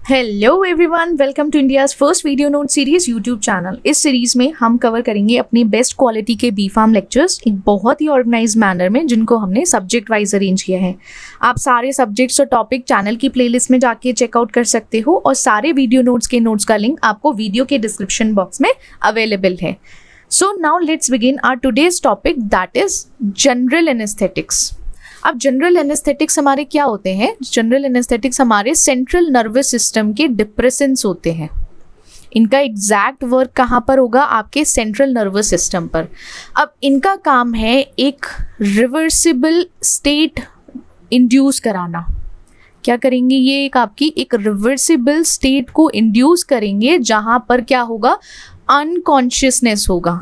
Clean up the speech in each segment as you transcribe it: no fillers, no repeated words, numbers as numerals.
Hello everyone, welcome to India's first video note series YouTube channel. इस series में हम cover करेंगे अपनी बेस्ट क्वालिटी के बी फार्म लेक्चर्स एक बहुत ही ऑर्गेनाइज मैनर में, जिनको हमने सब्जेक्ट वाइज अरेंज किया है। आप सारे सब्जेक्ट्स और टॉपिक चैनल की प्लेलिस्ट में जाके चेकआउट कर सकते हो और सारे वीडियो नोट्स के नोट्स का लिंक आपको वीडियो के डिस्क्रिप्शन बॉक्स में अवेलेबल है। So now let's begin our today's topic, that is general anaesthetics. अब जनरल एनेस्थेटिक्स हमारे क्या होते हैं? जनरल एनेस्थेटिक्स हमारे सेंट्रल नर्वस सिस्टम के डिप्रेसेंस होते हैं। इनका एग्जैक्ट वर्क कहाँ पर होगा? आपके सेंट्रल नर्वस सिस्टम पर। अब इनका काम है एक रिवर्सिबल स्टेट इंड्यूस कराना। क्या करेंगे ये? एक आपकी एक रिवर्सिबल स्टेट को इंड्यूस करेंगे जहाँ पर क्या होगा? अनकॉन्शियसनेस होगा।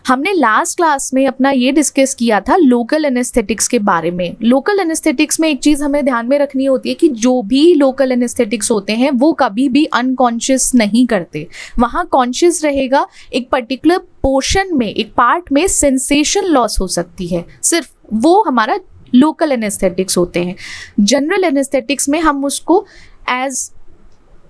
हमने लास्ट क्लास में अपना ये डिस्कस किया था लोकल एनेस्थेटिक्स के बारे में। लोकल एनेस्थेटिक्स में एक चीज़ हमें ध्यान में रखनी होती है कि जो भी लोकल एनेस्थेटिक्स होते हैं वो कभी भी अनकॉन्शियस नहीं करते। वहाँ कॉन्शियस रहेगा, एक पर्टिकुलर पोर्शन में, एक पार्ट में सेंसेशन लॉस हो सकती है, सिर्फ वो हमारा लोकल एनेस्थेटिक्स होते हैं। जनरल एनेस्थेटिक्स में हम उसको एज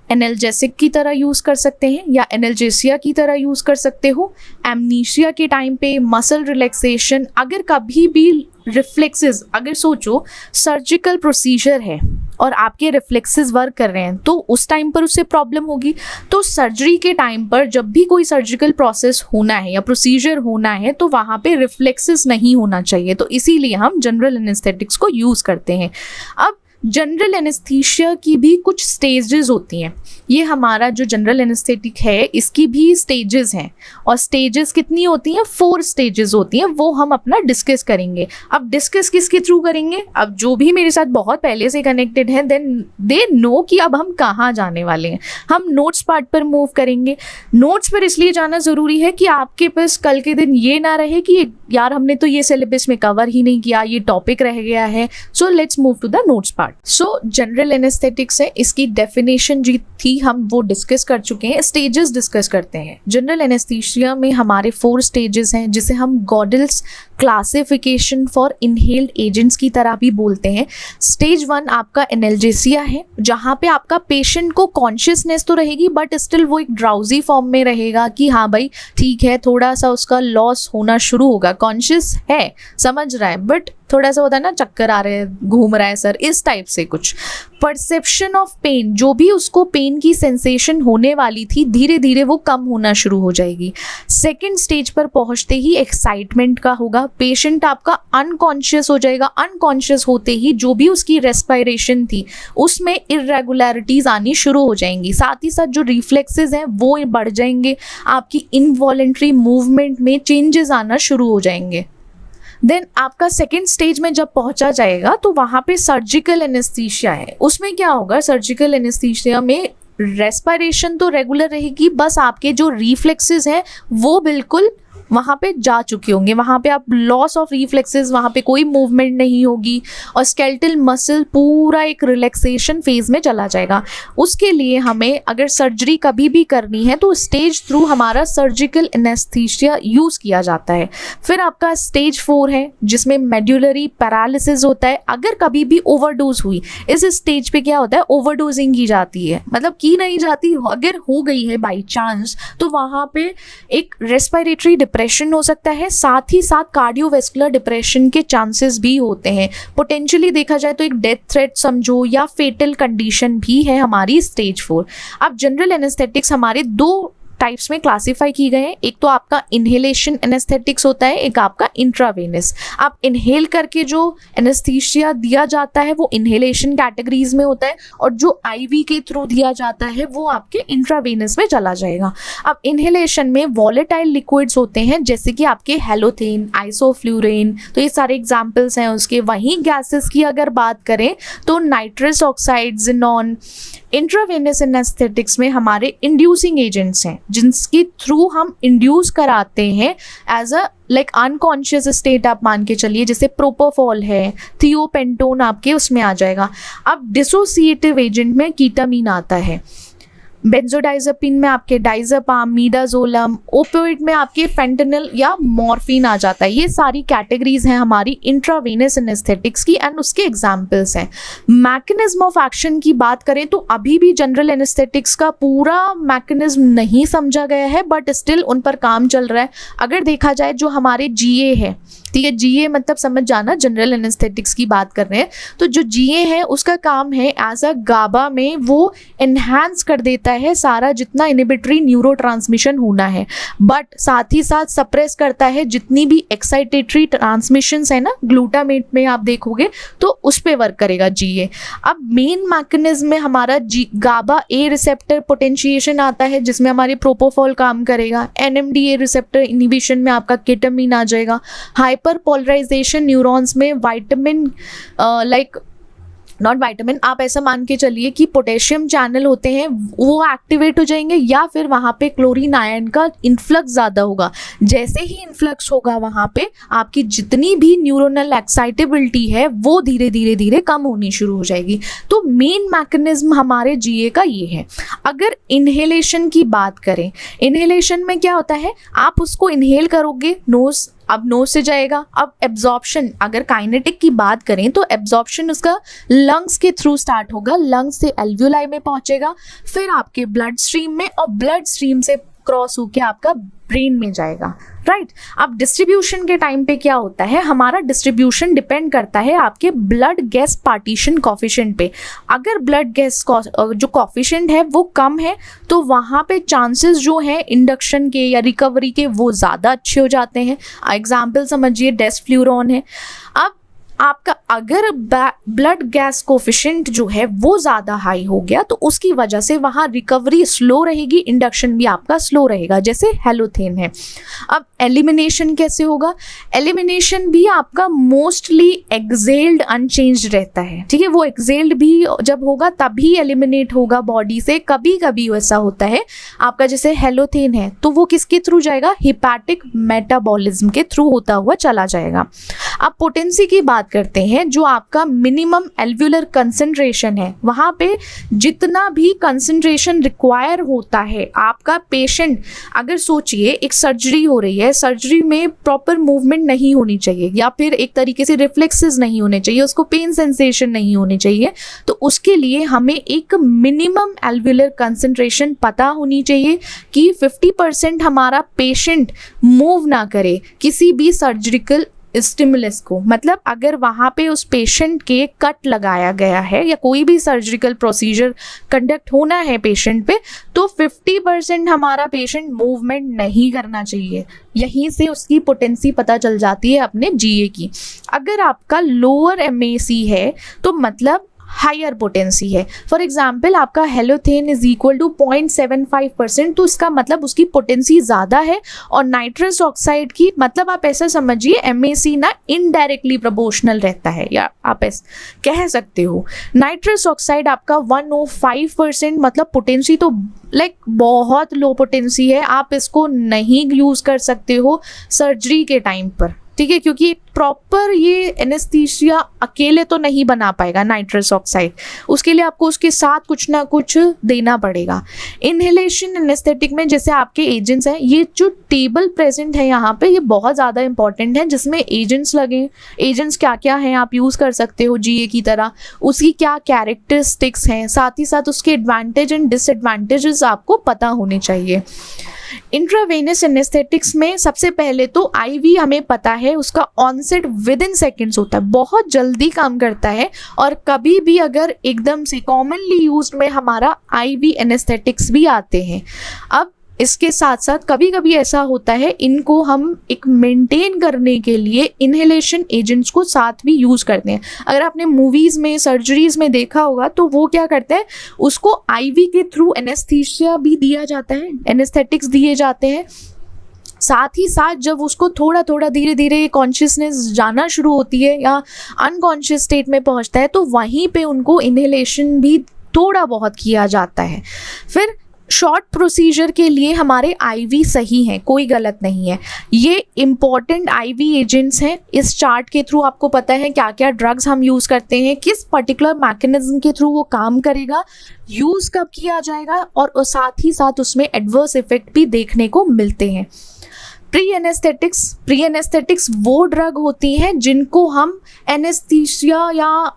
एनाल्जेसिक की तरह यूज़ कर सकते हैं या एनाल्जेसिया की तरह यूज़ कर सकते हो। एमनीशिया के टाइम पे मसल रिलैक्सेशन, अगर कभी भी रिफ्लेक्सेस, अगर सोचो सर्जिकल प्रोसीजर है और आपके रिफ्लेक्सेस वर्क कर रहे हैं तो उस टाइम पर उससे प्रॉब्लम होगी। तो सर्जरी के टाइम पर जब भी कोई सर्जिकल प्रोसेस होना है या प्रोसीजर होना है तो वहाँ पे रिफ्लेक्सेस नहीं होना चाहिए, तो इसीलिए हम जनरल एनेस्थेटिक्स को यूज़ करते हैं। अब जनरल एनेस्थीशिया की भी कुछ स्टेजेस होती हैं। ये हमारा जो जनरल एनेस्थेटिक है इसकी भी स्टेजेस हैं, और स्टेजेस कितनी होती हैं? 4 स्टेजेस होती हैं। वो हम अपना डिस्कस करेंगे। अब डिस्कस किसके थ्रू करेंगे? अब जो भी मेरे साथ बहुत पहले से कनेक्टेड हैं देन दे नो कि अब हम कहाँ जाने वाले हैं। हम नोट्स पार्ट पर मूव करेंगे। नोट्स पर इसलिए जाना ज़रूरी है कि आपके पास कल के दिन ये ना रहे कि यार हमने तो ये सिलेबस में कवर ही नहीं किया, ये टॉपिक रह गया है। So let's move to the notes part. So general anaesthetics है, इसकी डेफिनेशन जी थी, हम वो डिस्कस कर चुके हैं। स्टेजेस डिस्कस करते हैं। जनरल एनेस्थीसिया में हमारे 4 स्टेजेस हैं, जिसे हम गॉडल्स क्लासिफिकेशन फॉर इनहेल्ड एजेंट्स की तरह भी बोलते हैं। स्टेज 1 आपका एनाल्जेसिया है, जहाँ पे आपका पेशेंट को कॉन्शियसनेस तो रहेगी बट स्टिल वो एक ड्राउजी फॉर्म में रहेगा कि हाँ भाई ठीक है, थोड़ा सा उसका लॉस होना शुरू होगा। कॉन्शियस है, समझ रहा है, बट थोड़ा सा होता है ना, चक्कर आ रहे हैं, घूम रहा है सर, इस टाइप से कुछ। परसेप्शन ऑफ पेन, जो भी उसको पेन की सेंसेशन होने वाली थी धीरे धीरे वो कम होना शुरू हो जाएगी। सेकेंड स्टेज पर पहुंचते ही एक्साइटमेंट का होगा। पेशेंट आपका अनकॉन्शियस हो जाएगा। अनकॉन्शियस होते ही जो भी उसकी रेस्पिरेशन थी उसमें इरेगुलरिटीज आनी शुरू हो जाएंगी। साथ ही साथ जो रिफ्लेक्सेस हैं वो बढ़ जाएंगे। आपकी इनवॉलेंट्री मूवमेंट में चेंजेस आना शुरू हो जाएंगे। देन आपका सेकेंड स्टेज में जब पहुंचा जाएगा तो वहाँ पे सर्जिकल एनेस्थीसिया है। उसमें क्या होगा? सर्जिकल एनेस्थीसिया में रेस्पिरेशन तो रेगुलर रहेगी, बस आपके जो रिफ्लेक्सेस हैं वो बिल्कुल वहाँ पे जा चुके होंगे। वहाँ पे आप लॉस ऑफ रिफ्लेक्सेस, वहाँ पे कोई मूवमेंट नहीं होगी और स्केलेटल मसल पूरा एक रिलैक्सेशन फेज में चला जाएगा। उसके लिए हमें अगर सर्जरी कभी भी करनी है तो स्टेज थ्रू हमारा सर्जिकल एनेस्थीसिया यूज़ किया जाता है। फिर आपका स्टेज 4 है, जिसमें मेडुलरी पैरालिसिस होता है। अगर कभी भी ओवरडोज हुई, इस स्टेज पे क्या होता है? ओवरडोजिंग की जाती है, मतलब की नहीं जाती, अगर हो गई है बाई चांस तो वहाँ पे एक रेस्पिरेटरी डिप्रेशन हो सकता है। साथ ही साथ कार्डियोवैस्कुलर डिप्रेशन के चांसेस भी होते हैं। पोटेंशियली देखा जाए तो एक डेथ थ्रेट समझो या फेटल कंडीशन भी है हमारी स्टेज 4। अब जनरल एनेस्थेटिक्स हमारे 2 टाइप्स में क्लासीफाई की गए हैं। एक तो आपका इनहेलेशन एनेस्थेटिक्स होता है, एक आपका इंट्रावेनस। आप इनहेल करके जो एनेस्थीसिया दिया जाता है वो इनहेलेशन कैटेगरीज में होता है, और जो आईवी के थ्रू दिया जाता है वो आपके इंट्रावेनस में चला जाएगा। अब इनहेलेशन में वॉलेटाइल लिक्विड्स होते हैं, जैसे कि आपके हेलोथेन, आइसोफ्लूरेन, तो ये सारे एग्जाम्पल्स हैं उसके। वहीं गैसेस की अगर बात करें तो nitrous oxide, xenon. Intravenous anaesthetics में हमारे इंड्यूसिंग एजेंट्स हैं, जिनके थ्रू हम इंड्यूस कराते हैं as a like unconscious state आप मान के चलिए, जैसे प्रोपोफॉल है, थियोपेंटोन आपके उसमें आ जाएगा। अब डिसोसिएटिव एजेंट में कीटामीन आता है। बेंजोडाइजेपिन में आपके डाइजेपाम, मिडाजोलम, ओपियोइड में आपके फेंटेनिल या मॉर्फिन आ जाता है। ये सारी कैटेगरीज हैं हमारी इंट्रावेनस एनेस्थेटिक्स की एंड उसके एग्जाम्पल्स हैं। मैकेनिज्म ऑफ एक्शन की बात करें तो अभी भी जनरल एनेस्थेटिक्स का पूरा मैकेनिज्म नहीं समझा गया है, बट स्टिल उन पर काम चल रहा है। अगर देखा जाए जो हमारे जीए है, ठीक है, जीए मतलब समझ जाना, जनरल एनेस्थेटिक्स की बात कर रहे हैं, तो जो जीए है उसका काम है एज अ गाबा में वो एनहांस कर देता है सारा जितना इनहिबिटरी न्यूरोट्रांसमिशन होना है, बट साथ ही साथ सप्रेस करता है जितनी भी एक्साइटेटरी ट्रांसमिशंस है ना, ग्लूटामेट में आप देखोगे तो उस पे वर्क करेगा जीए। अब मेन मैकेनिज्म में हमारा गाबा ए रिसेप्टर पोटेंशिएशन आता है जिसमें हमारे प्रोपोफॉल काम करेगा। एनएमडीए रिसेप्टर इनहिबिशन में आपका केटामिन आ जाएगा। हाइपर पोलराइजेशन न्यूरॉन्स में विटामिन नॉट विटामिन, आप ऐसा मान के चलिए कि पोटेशियम चैनल होते हैं वो एक्टिवेट हो जाएंगे, या फिर वहाँ पे क्लोरीन आयन का इन्फ्लक्स ज़्यादा होगा। जैसे ही इन्फ्लक्स होगा वहाँ पे आपकी जितनी भी न्यूरोनल एक्साइटेबिलिटी है वो धीरे धीरे धीरे कम होनी शुरू हो जाएगी। तो मेन मैकेनिज्म हमारे जीए का ये है। अगर इनहेलेशन की बात करें, इनहेलेशन में क्या होता है, आप उसको इनहेल करोगे नोज, अब नोज से जाएगा। अब एब्जॉर्प्शन, अगर काइनेटिक की बात करें तो एब्जॉर्प्शन उसका लंग्स के थ्रू स्टार्ट होगा, लंग्स से एल्वियोलाई में पहुंचेगा, फिर आपके ब्लड स्ट्रीम में, और ब्लड स्ट्रीम से क्रॉस होके आपका ब्रेन में जाएगा, राइट। अब डिस्ट्रीब्यूशन के टाइम पे क्या होता है, हमारा डिस्ट्रीब्यूशन डिपेंड करता है आपके ब्लड गैस पार्टीशन कॉफिशिएंट पे। अगर ब्लड गैस जो कॉफिशिएंट है वो कम है तो वहाँ पे चांसेस जो हैं इंडक्शन के या रिकवरी के वो ज़्यादा अच्छे हो जाते हैं। एग्जाम्पल समझिए डेस्फ्लूरॉन है। अब आपका अगर ब्लड गैस कोफिशिएंट जो है वो ज़्यादा हाई हो गया तो उसकी वजह से वहाँ रिकवरी स्लो रहेगी, इंडक्शन भी आपका स्लो रहेगा, जैसे हेलोथेन है। अब एलिमिनेशन कैसे होगा, एलिमिनेशन भी आपका मोस्टली एक्सेल्ड अनचेंज्ड रहता है, ठीक है। वो एक्सेल्ड भी जब होगा तभी एलिमिनेट होगा बॉडी से। कभी कभी ऐसा होता है आपका, जैसे हेलोथेन है तो वो किसके थ्रू जाएगा, हिपैटिक मेटाबॉलिज्म के थ्रू होता हुआ चला जाएगा। अब पोटेंसी की बात करते हैं, जो आपका मिनिमम एल्व्यूलर कंसंट्रेशन है, वहाँ पे जितना भी कंसंट्रेशन रिक्वायर होता है आपका पेशेंट, अगर सोचिए एक सर्जरी हो रही है, सर्जरी में प्रॉपर मूवमेंट नहीं होनी चाहिए या फिर एक तरीके से रिफ्लेक्सेस नहीं होने चाहिए, उसको पेन सेंसेशन नहीं होनी चाहिए, तो उसके लिए हमें एक मिनिमम एल्व्यूलर कंसंट्रेशन पता होनी चाहिए कि 50% हमारा पेशेंट मूव ना करे किसी भी सर्जिकल स्टिमुलस को। मतलब अगर वहाँ पे उस पेशेंट के कट लगाया गया है या कोई भी सर्जिकल प्रोसीजर कंडक्ट होना है पेशेंट पे, तो 50% हमारा पेशेंट मूवमेंट नहीं करना चाहिए। यहीं से उसकी पोटेंसी पता चल जाती है अपने जीए की। अगर आपका लोअर एमएसी है तो मतलब हायर पोटेंसी है। फॉर एग्जाम्पल आपका हेलोथेन इज इक्वल टू 0.75%, तो इसका मतलब उसकी पोटेंसी ज़्यादा है। और नाइट्रस ऑक्साइड की मतलब आप ऐसा समझिए एमएसी ना इनडायरेक्टली प्रोपोर्शनल रहता है, या आप ऐसा कह सकते हो। नाइट्रस ऑक्साइड आपका 105%, मतलब पोटेंसी तो लाइक बहुत लो पोटेंसी है, आप इसको नहीं यूज़ कर सकते हो सर्जरी के टाइम पर, ठीक है, क्योंकि प्रॉपर ये एनेस्थीसिया अकेले तो नहीं बना पाएगा नाइट्रस ऑक्साइड, उसके लिए आपको उसके साथ कुछ ना कुछ देना पड़ेगा। इनहेलेशन एनेस्थेटिक में जैसे आपके एजेंट्स हैं, ये जो टेबल प्रेजेंट है यहाँ पे ये बहुत ज़्यादा इंपॉर्टेंट है, जिसमें एजेंट्स लगे। एजेंट्स क्या क्या हैं आप यूज़ कर सकते हो जीए की तरह, उसकी क्या कैरेक्टरिस्टिक्स हैं, साथ ही साथ उसके एडवांटेज एंड डिसएडवांटेजेस आपको पता होने चाहिए। इंट्रावेनस एनेस्थेटिक्स में सबसे पहले तो आईवी हमें पता है उसका ऑनसेट विद इन सेकेंड्स होता है, बहुत जल्दी काम करता है। और कभी भी अगर एकदम से कॉमनली यूज्ड में हमारा आईवी एनेस्थेटिक्स भी आते हैं। अब इसके साथ साथ कभी कभी ऐसा होता है इनको हम एक मेंटेन करने के लिए इनहेलेशन एजेंट्स को साथ भी यूज़ करते हैं। अगर आपने मूवीज़ में सर्जरीज में देखा होगा तो वो क्या करते हैं, उसको आईवी के थ्रू एनेस्थीसिया भी दिया जाता है, एनेस्थेटिक्स दिए जाते हैं। साथ ही साथ जब उसको थोड़ा थोड़ा धीरे धीरे कॉन्शियसनेस जाना शुरू होती है या अनकॉन्शियस स्टेट में पहुंचता है तो वहीं पे उनको इनहेलेशन भी थोड़ा बहुत किया जाता है। फिर शॉर्ट प्रोसीजर के लिए हमारे आईवी सही हैं, कोई गलत नहीं है। ये इम्पॉर्टेंट आईवी एजेंट्स हैं। इस चार्ट के थ्रू आपको पता है क्या क्या ड्रग्स हम यूज़ करते हैं, किस पर्टिकुलर मैकेनिज्म के थ्रू वो काम करेगा, यूज़ कब किया जाएगा, और साथ ही साथ उसमें एडवर्स इफेक्ट भी देखने को मिलते हैं। प्री एनेस्थेटिक्स वो ड्रग होती हैं जिनको हम एनेस्थीसिया या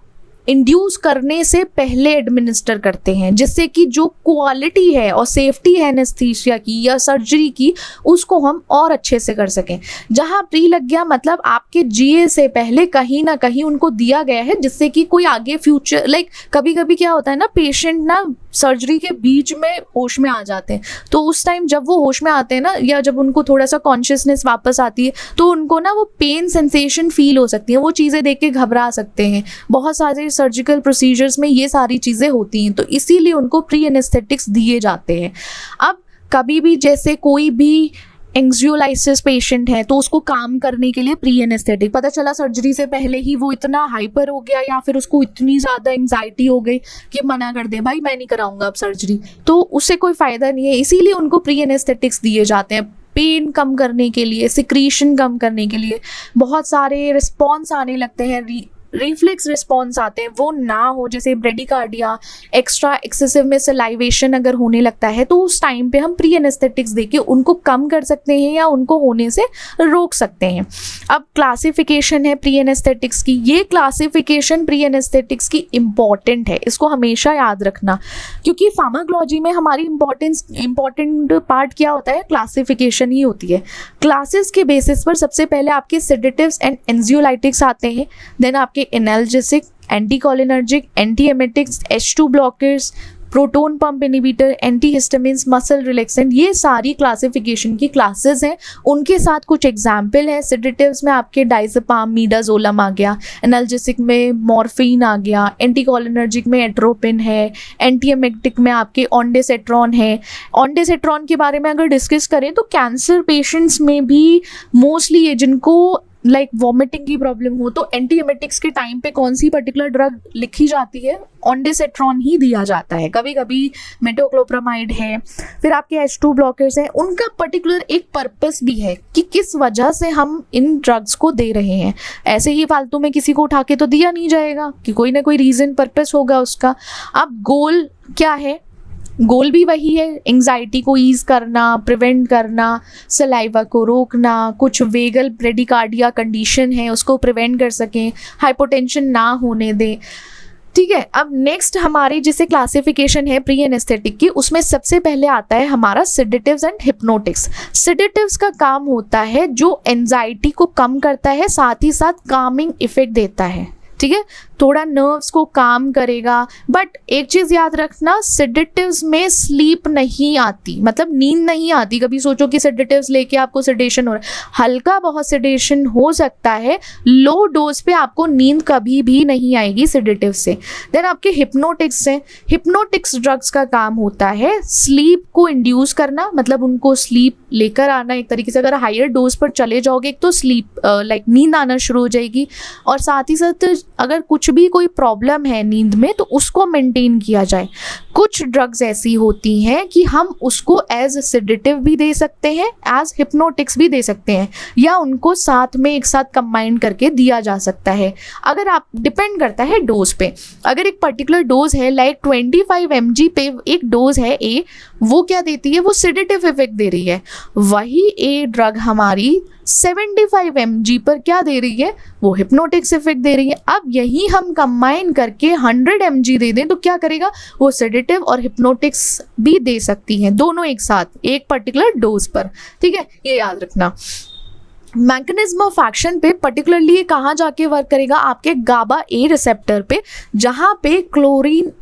इंड्यूस करने से पहले एडमिनिस्टर करते हैं, जिससे कि जो क्वालिटी है और सेफ्टी है एनेस्थीसिया की या सर्जरी की, उसको हम और अच्छे से कर सकें। जहां प्री लग गया मतलब आपके जीए से पहले कहीं ना कहीं उनको दिया गया है, जिससे कि कोई आगे फ्यूचर कभी कभी क्या होता है ना, पेशेंट ना सर्जरी के बीच में होश में आ जाते हैं, तो उस टाइम जब वो होश में आते हैं ना, या जब उनको थोड़ा सा कॉन्शियसनेस वापस आती है, तो उनको ना वो पेन सेंसेशन फील हो सकती है, वो चीज़ें देख के घबरा सकते हैं। बहुत सारे सर्जिकल प्रोसीजर्स में ये सारी चीज़ें होती हैं, तो इसीलिए उनको प्री एनेस्थेटिक्स दिए जाते हैं। अब कभी भी जैसे कोई भी एंग्जियोलाइसिस पेशेंट है तो उसको काम करने के लिए प्री एनेस्थेटिक, पता चला सर्जरी से पहले ही वो इतना हाइपर हो गया या फिर उसको इतनी ज़्यादा एंग्जाइटी हो गई कि मना कर दे, भाई मैं नहीं कराऊंगा अब सर्जरी, तो उससे कोई फ़ायदा नहीं है। इसीलिए उनको प्री एनेस्थेटिक्स दिए जाते हैं, पेन कम करने के लिए, सिक्रीशन कम करने के लिए। बहुत सारे रिस्पॉन्स आने लगते हैं, रिफ्लेक्स रिस्पॉन्स आते हैं, वो ना हो, जैसे ब्रेडिकार्डिया, एक्स्ट्रा एक्सेसिव में सलाइवेशन अगर होने लगता है, तो उस टाइम पे हम प्री एनेस्थेटिक्स देके उनको कम कर सकते हैं या उनको होने से रोक सकते हैं। अब क्लासिफिकेशन है प्री एनेस्थेटिक्स की, ये क्लासिफिकेशन प्री एनेस्थेटिक्स की इम्पॉर्टेंट है, इसको हमेशा याद रखना, क्योंकि फार्माकोलॉजी में हमारी इम्पॉर्टेंट पार्ट क्या होता है, क्लासिफिकेशन ही होती है। क्लासेस के बेसिस पर सबसे पहले आपके सेडेटिव्स एंड एंजियोलाइटिक्स आते हैं, देन आपके analgesic, anticholinergic, एंटीएमेटिक्स, H2 blockers, proton pump inhibitor, antihistamines, muscle relaxant, ये सारी क्लासिफिकेशन की क्लासेस हैं। उनके साथ कुछ एग्जाम्पल है, सेडेटिव्स में आपके डाइज़ेपाम, मीडाजोलम आ गया, एनाल्जेसिक में मॉर्फिन आ गया, एंटीकोलिनर्जिक में एट्रोपिन है, एंटीएमेटिक में आपके ऑन्डेसेट्रॉन है। ऑन्डेसेट्रॉन के बारे में अगर डिस्कस करें तो कैंसर पेशेंट्स में भी मोस्टली ये जिनको वॉमिटिंग की प्रॉब्लम हो तो एंटीएमेटिक्स के टाइम पे कौन सी पर्टिकुलर ड्रग लिखी जाती है, ऑन्डेसेट्रॉन ही दिया जाता है। कभी कभी मेटोक्लोप्रामाइड है, फिर आपके H2 ब्लॉकर्स हैं, उनका पर्टिकुलर एक पर्पस भी है कि किस वजह से हम इन ड्रग्स को दे रहे हैं। ऐसे ही फालतू में किसी को उठा के तो दिया नहीं जाएगा, कि कोई ना कोई रीज़न, पर्पस होगा उसका। अब गोल क्या है, गोल भी वही है, एंग्जाइटी को ईज करना, प्रिवेंट करना, सलाइवा को रोकना, कुछ वेगल ब्रेडिकार्डिया कंडीशन है उसको प्रिवेंट कर सकें, हाइपोटेंशन ना होने दें। ठीक है, अब नेक्स्ट हमारी जिसे क्लासिफिकेशन है प्री एनेस्थेटिक की, उसमें सबसे पहले आता है हमारा सेडेटिव्स एंड हिप्नोटिक्स। सेडेटिव्स का काम होता है जो एंजाइटी को कम करता है, साथ ही साथ कामिंग इफेक्ट देता है। ठीक है, थोड़ा नर्व्स को काम करेगा, बट एक चीज़ याद रखना, सेडेटिव्स में स्लीप नहीं आती, मतलब नींद नहीं आती। कभी सोचो कि सेडेटिव्स लेके आपको सेडेशन हो रहा है, हल्का बहुत सेडेशन हो सकता है, लो डोज पे आपको नींद कभी भी नहीं आएगी सेडेटिव से। देन आपके हिप्नोटिक्स हैं, हिप्नोटिक्स ड्रग्स का काम होता है स्लीप को इंड्यूस करना, मतलब उनको स्लीप लेकर आना एक तरीके से। अगर हायर डोज पर चले जाओगे एक तो स्लीप नींद आना शुरू हो जाएगी, और साथ ही साथ अगर कुछ भी कोई प्रॉब्लम है नींद में तो उसको मेंटेन किया जाए। कुछ ड्रग्स ऐसी होती हैं कि हम उसको एज सेडेटिव भी दे सकते हैं, एज हिप्नोटिक्स भी दे सकते हैं, या उनको साथ में एक साथ कंबाइन करके दिया जा सकता है। अगर आप, डिपेंड करता है डोज पे। अगर एक पर्टिकुलर डोज है 25 mg पे एक डोज है ए, वो क्या देती है, वो सेडेटिव इफेक्ट दे रही है। वही ए ड्रग हमारी 75 mg पर क्या दे रही है, वो हिप्नोटिक्स इफेक्ट दे रही है। अब यही हम कंबाइन करके 100 mg दे दें तो क्या करेगा, वो सेडेटिव और हिप्नोटिक्स भी दे सकती हैं, दोनों एक साथ एक पर्टिकुलर डोज पर। ठीक है, ये याद रखना। मैकेनिज्म ऑफ एक्शन पे पर्टिकुलरली ये कहाँ जाके वर्क करेगा, आपके गाबा ए रिसेप्टर पे, जहाँ पे क्लोरीन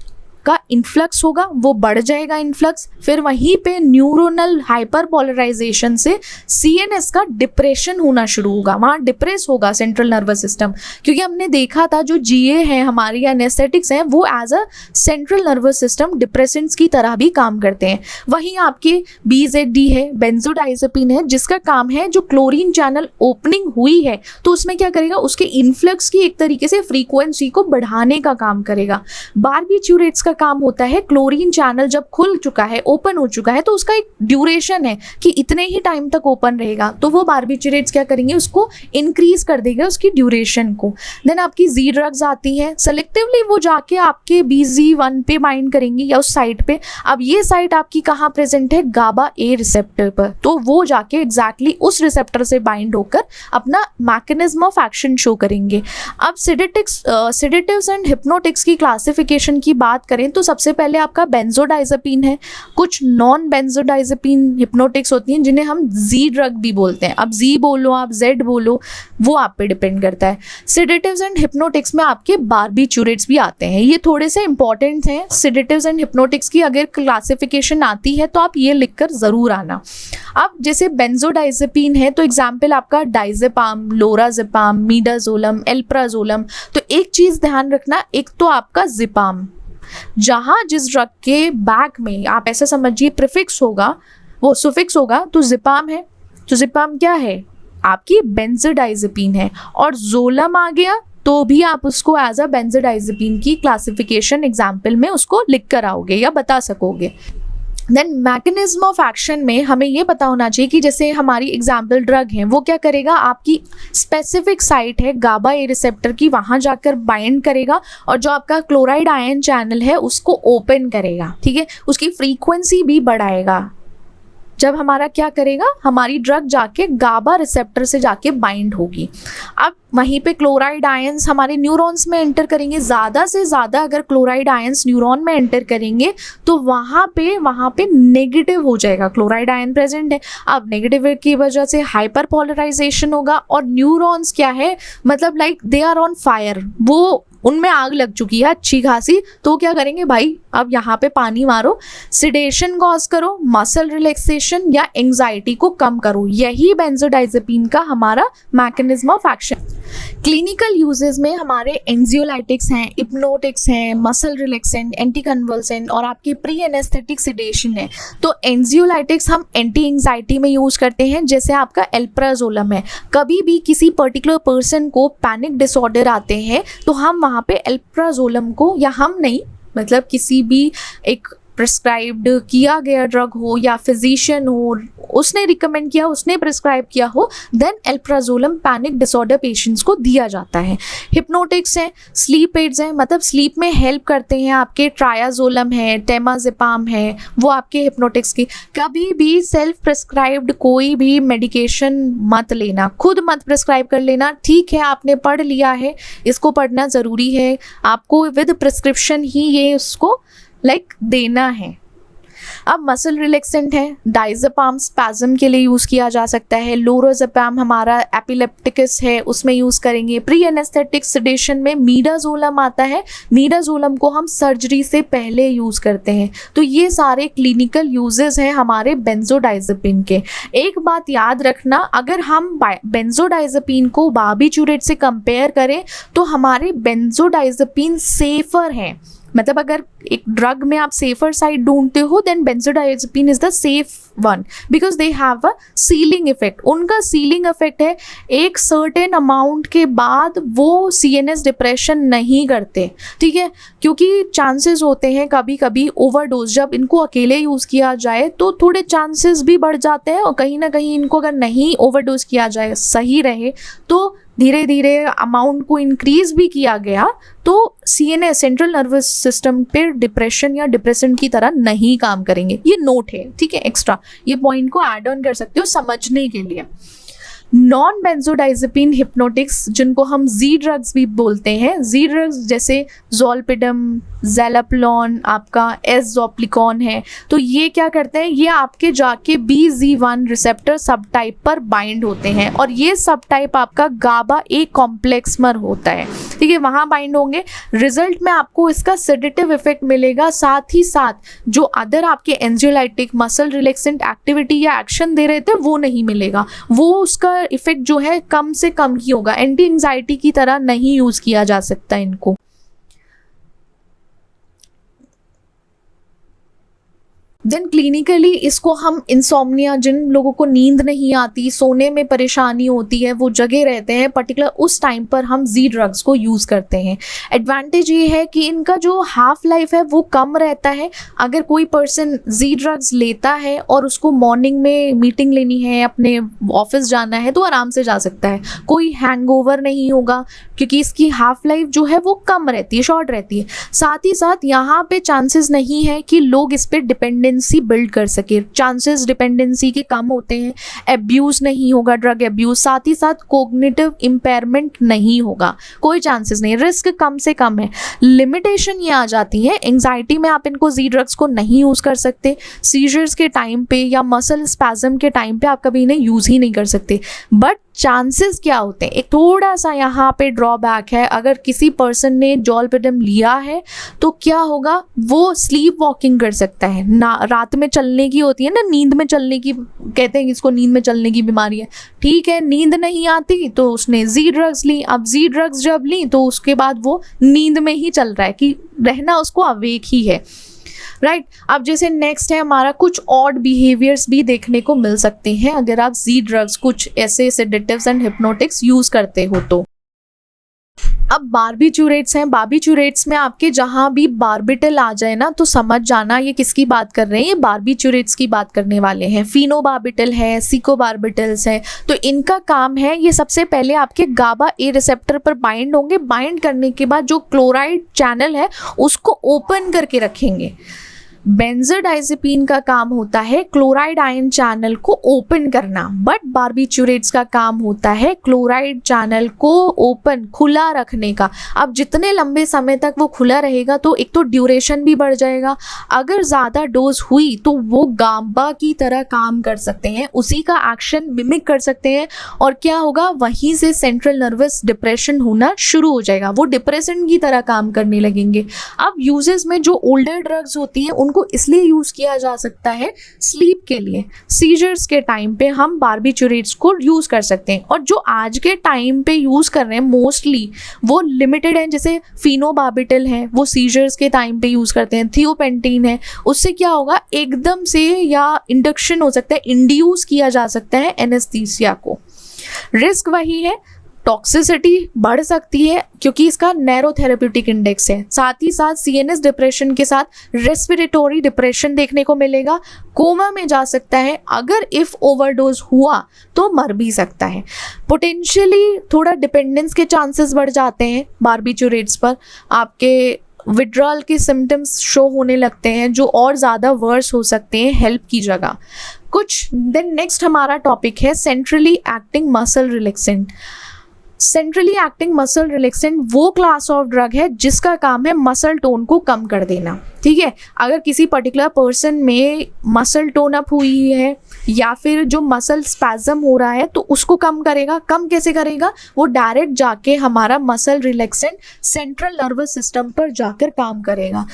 का इन्फ्लक्स होगा, वो बढ़ जाएगा इन्फ्लक्स, फिर वहीं पे न्यूरोनल हाइपरपोलराइजेशन से सीएनएस का डिप्रेशन होना शुरू होगा, वहाँ डिप्रेस होगा सेंट्रल नर्वस सिस्टम। क्योंकि हमने देखा था जो जीए हैं हमारी या एनेस्थेटिक्स हैं, वो as a central nervous system depressants की तरह भी काम करते हैं। वहीं आपके BZD है, बेंजोडाइजेपिन है, जिसका काम है जो क्लोरीन चैनल ओपनिंग हुई है तो उसमें क्या करेगा, उसके इन्फ्लक्स की एक तरीके से फ्रीक्वेंसी को बढ़ाने का काम करेगा। बारबिट्यूरेट्स का काम होता है, क्लोरीन चैनल जब खुल चुका है, ओपन हो चुका है, तो उसका एक ड्यूरेशन है कि इतने ही टाइम तक ओपन रहेगा, तो वो बार्बिचुरेट्स क्या करेंगे, उसको इंक्रीज कर देगा उसकी ड्यूरेशन को। देन आपकी जी ड्रग्स आती हैं, सेलेक्टिवली वो जाके आपके BZ1 पे बाइंड करेंगी या उस साइट पे। अब ये साइट आपकी कहाँ प्रेजेंट है, गाबा ए रिसेप्टर पर, तो वो जाके एग्जैक्टली उस रिसेप्टर से बाइंड होकर अपना मैकेनिज्म ऑफ एक्शन शो करेंगे। अब सेडेटिव्स एंड हिप्नोटिक्स की क्लासिफिकेशन की बात करें तो सबसे पहले आपका बेंजोडाइजेपिन है, कुछ नॉन बेंजोडाइजेपिन हिप्नोटिक्स होती हैं जिन्हें हम जी ड्रग भी बोलते हैं। अब जी बोलो आप जेड बोलो, वो आप पे डिपेंड करता है। सेडेटिव्स एंड हिप्नोटिक्स में आपके बार्बिचुरेट्स भी आते हैं, ये थोड़े से इंपॉर्टेंट हैं। सेडेटिव्स एंड हिप्नोटिक्स की अगर क्लासिफिकेशन आती है तो आप ये लिखकर ज़रूर आना। अब जैसे बेंजोडाइजेपिन है तो एग्जाम्पल आपका डाइजेपाम, लोराजेपाम, मीडाजोलम, एल्प्राजोलम। तो एक चीज़ ध्यान रखना, एक तो आपका जिपाम, जहाँ जिस ड्रग के बैक में आप ऐसा समझिए प्रीफिक्स होगा, वो सुफिक्स होगा, तो जिपाम है। तो जिपाम क्या है, आपकी बेंजोडाइजेपिन है। और जोलम आ गया तो भी आप उसको एज अ बेंजोडाइजेपिन की क्लासिफिकेशन एग्जाम्पल में उसको लिख कर आओगे या बता सकोगे। देन मैकेनिज्म ऑफ एक्शन में हमें ये पता होना चाहिए कि जैसे हमारी एग्जाम्पल ड्रग है, वो क्या करेगा, आपकी स्पेसिफिक साइट है गाबा ए रिसेप्टर की, वहाँ जाकर बाइंड करेगा और जो आपका क्लोराइड आयन चैनल है उसको ओपन करेगा, ठीक है, उसकी फ्रीक्वेंसी भी बढ़ाएगा। जब हमारा क्या करेगा, हमारी ड्रग जाके गाबा रिसेप्टर से जाके बाइंड होगी। अब वहीं पे क्लोराइड आयंस हमारे न्यूरॉन्स में एंटर करेंगे, ज़्यादा से ज़्यादा अगर क्लोराइड आयंस न्यूरॉन में एंटर करेंगे तो वहाँ पे नेगेटिव हो जाएगा, क्लोराइड आयन प्रेजेंट है। अब नेगेटिव की वजह से हाइपर पोलराइजेशन होगा और न्यूरॉन्स क्या है, मतलब like they are on fire, वो उनमें आग लग चुकी है अच्छी खासी। तो क्या करेंगे भाई, अब यहाँ पे पानी मारो, सिडेशन कॉज करो, मसल रिलैक्सेशन या एंजाइटी को कम करो। यही बेंजोडाइजेपिन का हमारा mechanism of action. Clinical uses में हमारे एंजियोलाइटिक्स हैं, हिप्नोटिक्स हैं, मसल रिलैक्सेंट, एंटी कन्वल्सेंट और आपकी प्री एनेस्थेटिक सिडेशन है। तो एंजियोलाइटिक्स हम एंटी एंजाइटी में यूज करते हैं, जैसे आपका एल्प्राजोलम है। कभी भी किसी पर्टिकुलर पर्सन को पैनिक डिसऑर्डर आते हैं तो हम वहाँ पे एल्प्राजोलम को, या हम नहीं मतलब किसी भी एक प्रिस्क्राइब्ड किया गया ड्रग हो या फिजिशियन हो, उसने रिकमेंड किया, उसने प्रिस्क्राइब किया हो, then alprazolam panic disorder patients को दिया जाता है। हिप्नोटिक्स हैं, स्लीप एड्स हैं, मतलब स्लीप में हेल्प करते हैं आपके, ट्रायाजोलम है, टेमाजेपाम है, वो आपके हिप्नोटिक्स की। कभी भी सेल्फ प्रिस्क्राइब्ड कोई भी मेडिकेशन मत लेना, खुद मत प्रिस्क्राइब कर लेना। ठीक है, आपने पढ़ लिया है, इसको पढ़ना ज़रूरी है, आपको विद प्रिस्क्रिप्शन ही ये उसको देना है। अब मसल रिलैक्सेंट है, डाइजेपाम स्पैज्म के लिए यूज़ किया जा सकता है, लोराजेपाम हमारा एपिलेप्टिकस है उसमें यूज़ करेंगे। प्री एनेस्थेटिक सिडेशन में मीडाजोलम आता है, मीडाजोलम को हम सर्जरी से पहले यूज़ करते हैं। तो ये सारे क्लिनिकल यूजेस हैं हमारे बेंजोडाइजेपिन के। एक बात याद रखना, अगर हम बेंजोडाइजेपिन को बार्बिचुरेट से कंपेयर करें तो हमारे बेंजोडाइजेपिन सेफर है। मतलब अगर एक ड्रग में आप सेफर साइड ढूंढते हो then benzodiazepine is the safe one because they have a ceiling effect. उनका सीलिंग इफेक्ट है, एक सर्टेन अमाउंट के बाद वो CNS डिप्रेशन नहीं करते, ठीक है, क्योंकि चांसेस होते हैं कभी कभी ओवरडोज, जब इनको अकेले यूज़ किया जाए तो थोड़े चांसेस भी बढ़ जाते हैं और कहीं ना कहीं इनको अगर नहीं ओवरडोज किया जाए, सही रहे तो धीरे धीरे अमाउंट को इंक्रीज भी किया गया तो CNS सेंट्रल नर्वस सिस्टम पे डिप्रेशन या डिप्रेशन की तरह नहीं काम करेंगे। ये नोट है, ठीक है, एक्स्ट्रा ये पॉइंट को ऐड ऑन कर सकते हो समझने के लिए। नॉन बेंजोडाइजेपिन हिप्नोटिक्स जिनको हम जी ड्रग्स भी बोलते हैं, जी ड्रग्स जैसे जोलपिडम, ज़ैलाप्लोन, आपका एज़ोप्लिकॉन है, तो ये क्या करते हैं, ये आपके जाके BZ1 रिसेप्टर सब टाइप पर बाइंड होते हैं और ये सब टाइप आपका गाबा ए कॉम्प्लेक्समर होता है, ठीक है, वहाँ बाइंड होंगे। रिजल्ट में आपको इसका सेडेटिव इफेक्ट मिलेगा, साथ ही साथ जो अदर आपके एंजियोलाइटिक मसल रिलैक्सेंट एक्टिविटी या एक्शन दे रहे थे वो नहीं मिलेगा, वो उसका इफेक्ट जो है कम से कम ही होगा। एंटी एंजाइटी की तरह नहीं यूज किया जा सकता इनको। देन क्लिनिकली इसको हम इंसोम्निया, जिन लोगों को नींद नहीं आती, सोने में परेशानी होती है, वो जगे रहते हैं पर्टिकुलर, उस टाइम पर हम जी ड्रग्स को यूज़ करते हैं। एडवांटेज ये है कि इनका जो हाफ लाइफ है वो कम रहता है। अगर कोई पर्सन जी ड्रग्स लेता है और उसको मॉर्निंग में मीटिंग लेनी है, अपने ऑफिस जाना है, तो आराम से जा सकता है, कोई हैंगओवर नहीं होगा, क्योंकि इसकी हाफ लाइफ जो है वो कम रहती है, शॉर्ट रहती है। साथ ही साथ यहाँ पे चांसेस नहीं है कि लोग इस पर डिपेंडेंसी बिल्ड कर सके, चांसेस डिपेंडेंसी के कम होते हैं। एब्यूज़ नहीं होगा, ड्रग एब्यूज़, साथ ही साथ कोग्निटिव इम्पेयरमेंट नहीं होगा, कोई चांसेस नहीं, रिस्क कम से कम है। लिमिटेशन ये आ जाती है, एंग्जाइटी में आप इनको जी ड्रग्स को नहीं यूज़ कर सकते, सीजर्स के टाइम पे या मसल स्पैज़म के टाइम पे आप कभी इन्हें यूज़ ही नहीं कर सकते। बट चांसेस क्या होते हैं, एक थोड़ा सा यहाँ पे ड्रॉबैक है, अगर किसी पर्सन ने ज़ोलपीडम लिया है तो क्या होगा, वो स्लीप वॉकिंग कर सकता है ना, रात में चलने की होती है ना, नींद में चलने की, कहते हैं इसको नींद में चलने की बीमारी है। ठीक है, नींद नहीं आती तो उसने जी ड्रग्स ली, अब जी ड्रग्स जब ली तो उसके बाद वो नींद में ही चल रहा है, कि रहना उसको अवेक ही है, राइट। अब जैसे नेक्स्ट है हमारा, कुछ ऑड बिहेवियर्स भी देखने को मिल सकते हैं अगर आप जी ड्रग्स, कुछ ऐसे सेडेटिव्स एंड हिप्नोटिक्स यूज़ करते हो तो। अब बार्बिचूरेट्स हैं, बार्बिचूरेट्स में आपके जहाँ भी बार्बिटल आ जाए ना, तो समझ जाना ये किसकी बात कर रहे हैं, ये बार्बिचूरेट्स की बात करने वाले हैं। फिनोबार्बिटल है, सिकोबार्बिटल्स है, तो इनका काम है, ये सबसे पहले आपके गाबा ए रिसेप्टर पर बाइंड होंगे, बाइंड करने के बाद जो क्लोराइड चैनल है उसको ओपन करके रखेंगे। बेंजोडाइजेपिन का काम होता है क्लोराइड आयन चैनल को ओपन करना, बट बार्बिचूरेट्स का काम होता है क्लोराइड चैनल को ओपन, खुला रखने का। अब जितने लंबे समय तक वो खुला रहेगा तो एक तो ड्यूरेशन भी बढ़ जाएगा, अगर ज़्यादा डोज हुई तो वो गांबा की तरह काम कर सकते हैं, उसी का एक्शन मिमिक कर सकते हैं, और क्या होगा, वहीं से सेंट्रल नर्वस डिप्रेशन होना शुरू हो जाएगा, वो डिप्रेशन की तरह काम करने लगेंगे। अब यूजेस में जो ओल्डर ड्रग्स होती हैं उनको इसलिए यूज किया जा सकता है स्लीप के लिए, सीजर्स के टाइम पे हम बार्बिचूरेट्स को यूज कर सकते हैं, और जो आज के टाइम पे यूज कर रहे हैं मोस्टली वो लिमिटेड है, जैसे फिनोबार्बिटल है वो सीजर्स के टाइम पे यूज करते हैं, थियोपेंटीन है, उससे क्या होगा, एकदम से या इंडक्शन हो सकता है, इंड्यूस किया जा सकता है एनेस्थीसिया को। रिस्क वही है, टॉक्सिसिटी बढ़ सकती है क्योंकि इसका नैरो थेरेप्यूटिक इंडेक्स है, साथ ही साथ सीएनएस डिप्रेशन के साथ रेस्पिरेटरी डिप्रेशन देखने को मिलेगा, कोमा में जा सकता है, अगर इफ ओवरडोज हुआ तो मर भी सकता है। पोटेंशियली थोड़ा डिपेंडेंस के चांसेस बढ़ जाते हैं बार्बिचूरेट्स पर, आपके विड्रॉल के सिम्टम्स शो होने लगते हैं जो और ज़्यादा वर्स हो सकते हैं हेल्प की जगह कुछ। देन नेक्स्ट हमारा टॉपिक है centrally acting muscle relaxant. Centrally acting muscle relaxant वो क्लास ऑफ ड्रग है जिसका काम है मसल टोन को कम कर देना, ठीक है। अगर किसी पर्टिकुलर पर्सन में मसल टोन अप हुई है या फिर जो मसल स्पैज़म हो रहा है तो उसको कम करेगा। कम कैसे करेगा, वो डायरेक्ट जाके हमारा muscle relaxant central nervous system पर जाकर काम करेगा।